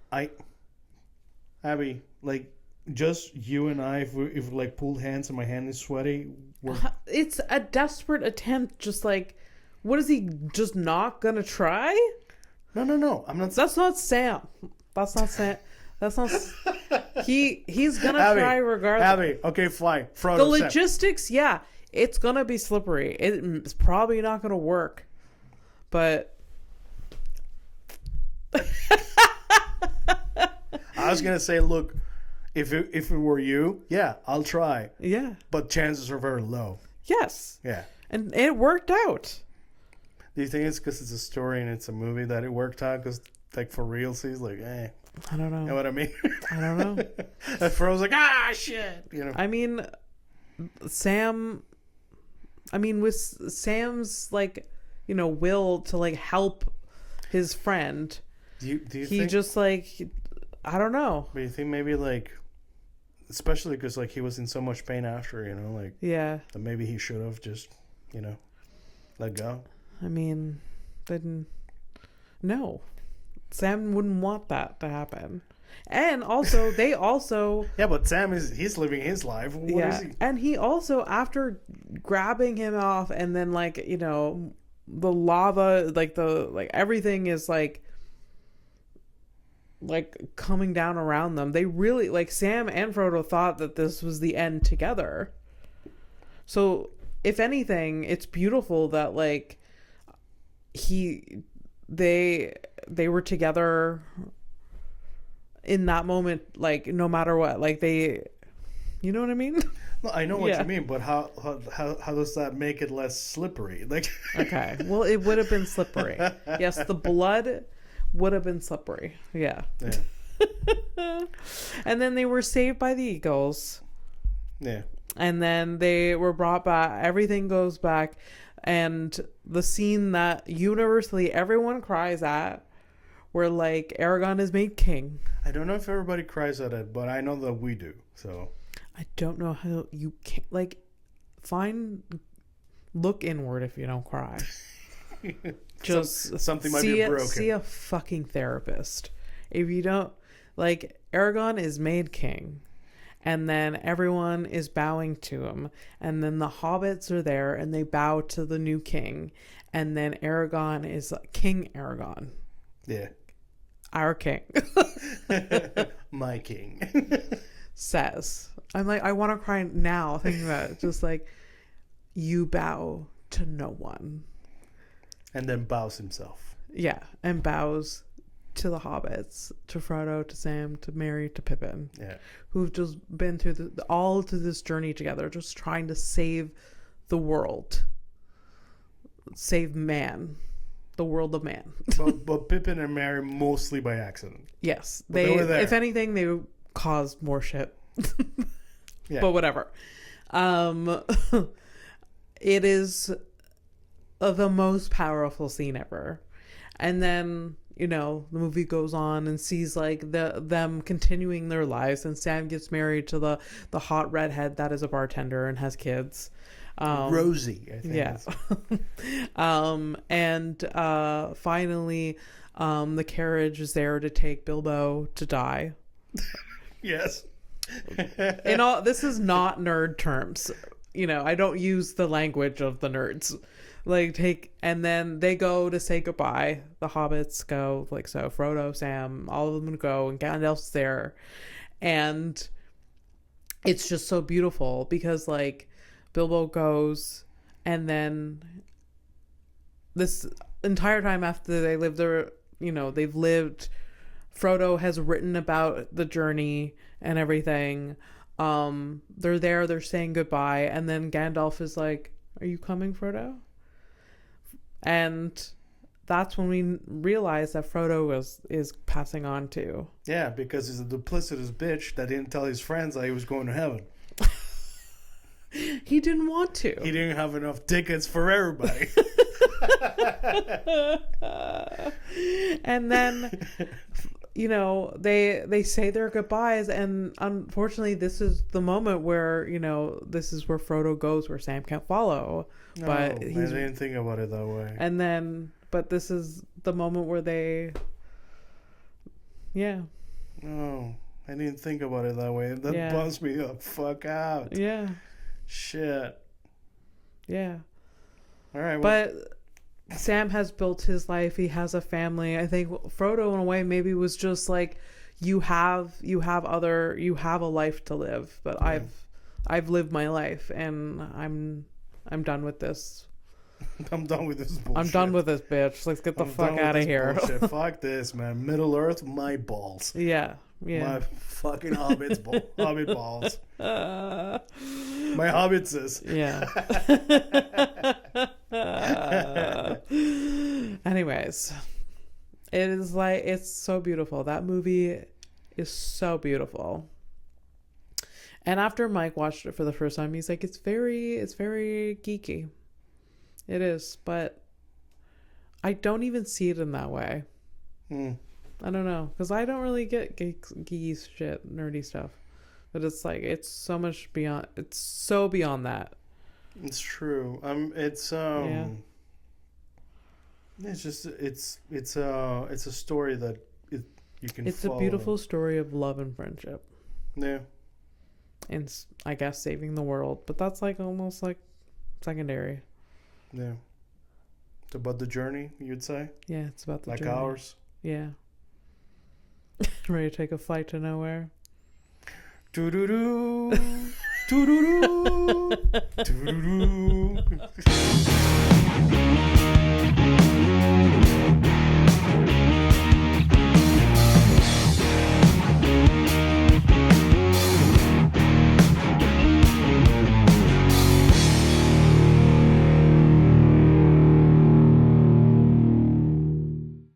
Abby, like. Just you and I, if we like pulled hands and my hand is sweaty. It's a desperate attempt. Just like, what is he just not gonna try? No. I'm not. That's not Sam. That's not Sam. That's not. He's gonna try regardless. Abby, okay, fine. Frodo, the logistics, it's gonna be slippery. It's probably not gonna work, but. I was gonna say, look. If it were you, I'll try. Yeah. But chances are very low. Yes. Yeah. And it worked out. Do you think it's because it's a story and it's a movie that it worked out? Because, like, for real, he's like, I don't know. You know what I mean? I don't know. And Frodo's like, shit. I mean, Sam I mean, with Sam's like, will to like help his friend, do you he think, just like, I don't know. but you think maybe like, especially because like he was in so much pain after, like Yeah. that maybe he should have just, let go. I mean, then no, Sam wouldn't want that to happen. And also, they also Yeah, but Sam he's living his life. What is he? and he also, after grabbing him off, and then like the lava, like everything is like coming down around them. They really, like, Sam and Frodo thought that this was the end together. So if anything, it's beautiful that like they were together in that moment, like no matter what, like you know what I mean? Well, I know what you mean, but how does that make it less slippery? Like, Okay, well, it would have been slippery. Yes, the blood would have been slippery. Yeah. And then they were saved by the eagles. Yeah. And then they were brought back. Everything goes back. And the scene that universally everyone cries at, where like Aragorn is made king. I don't know if everybody cries at it, but I know that we do. So I don't know how you can't, like, look inward if you don't cry. Just something might be broken. See a fucking therapist. If you don't, like, Aragorn is made king, and then everyone is bowing to him, and then the hobbits are there and they bow to the new king, and then Aragorn is King Aragorn. Yeah. Our king. My king. Says, I'm like, I want to cry now thinking about it. Just like, you bow to no one. And then bows himself. Yeah, and bows to the hobbits, to Frodo, to Sam, to Merry, to Pippin. Yeah. Who've just been through all to this journey together, just trying to save the world. Save man. The world of man. but Pippin and Merry mostly by accident. Yes. They were there. If anything, they caused more shit. Yeah. But whatever. It is the most powerful scene ever. And then, the movie goes on and sees like them continuing their lives, and Sam gets married to the hot redhead that is a bartender and has kids. Rosie, I think. Yeah. And finally, the carriage is there to take Bilbo to die. Yes. This is not nerd terms. I don't use the language of the nerds. And then they go to say goodbye. The hobbits go, so Frodo, Sam, all of them go, and Gandalf's there. And it's just so beautiful because Bilbo goes, and then this entire time after they live there, they've lived, Frodo has written about the journey and everything. They're there, they're saying goodbye, and then Gandalf is like, "Are you coming, Frodo?" And that's when we realize that Frodo is passing on too. Yeah, because he's a duplicitous bitch that didn't tell his friends that he was going to heaven. He didn't want to. He didn't have enough tickets for everybody. And then, they say their goodbyes, and unfortunately, this is the moment where this is where Frodo goes, where Sam can't follow. But I didn't think about it that way. And then, but this is the moment where they, yeah. Oh, I didn't think about it that way. That bums me the fuck out. Yeah. Shit. Yeah. All right. Well, but Sam has built his life. He has a family. I think Frodo, in a way, maybe was just like, you have a life to live, but yeah. I've lived my life, and I'm done with this. I'm done with this bullshit. I'm done with this, bitch. Let's get the fuck out of here. Fuck this, man. Middle Earth, my balls. Yeah. Yeah. My fucking hobbit balls. My hobbitses. Yeah. Anyways, it's so beautiful. That movie is so beautiful. And after Mike watched it for the first time, he's like, it's very geeky. It is, but I don't even see it in that way. Hmm. I don't know, because I don't really get geeky shit, nerdy stuff. But it's like, it's so much beyond, it's so beyond that. It's true. It's just it's a story that you can. It's follow. a beautiful story of love and friendship. Yeah. And I guess saving the world, but that's like almost like secondary. Yeah. It's about the journey, you'd say. Yeah, it's about the like journey. ours. Yeah. Ready to take a flight to nowhere? Doo-doo-doo. Doo-doo-doo. Doo-doo-doo.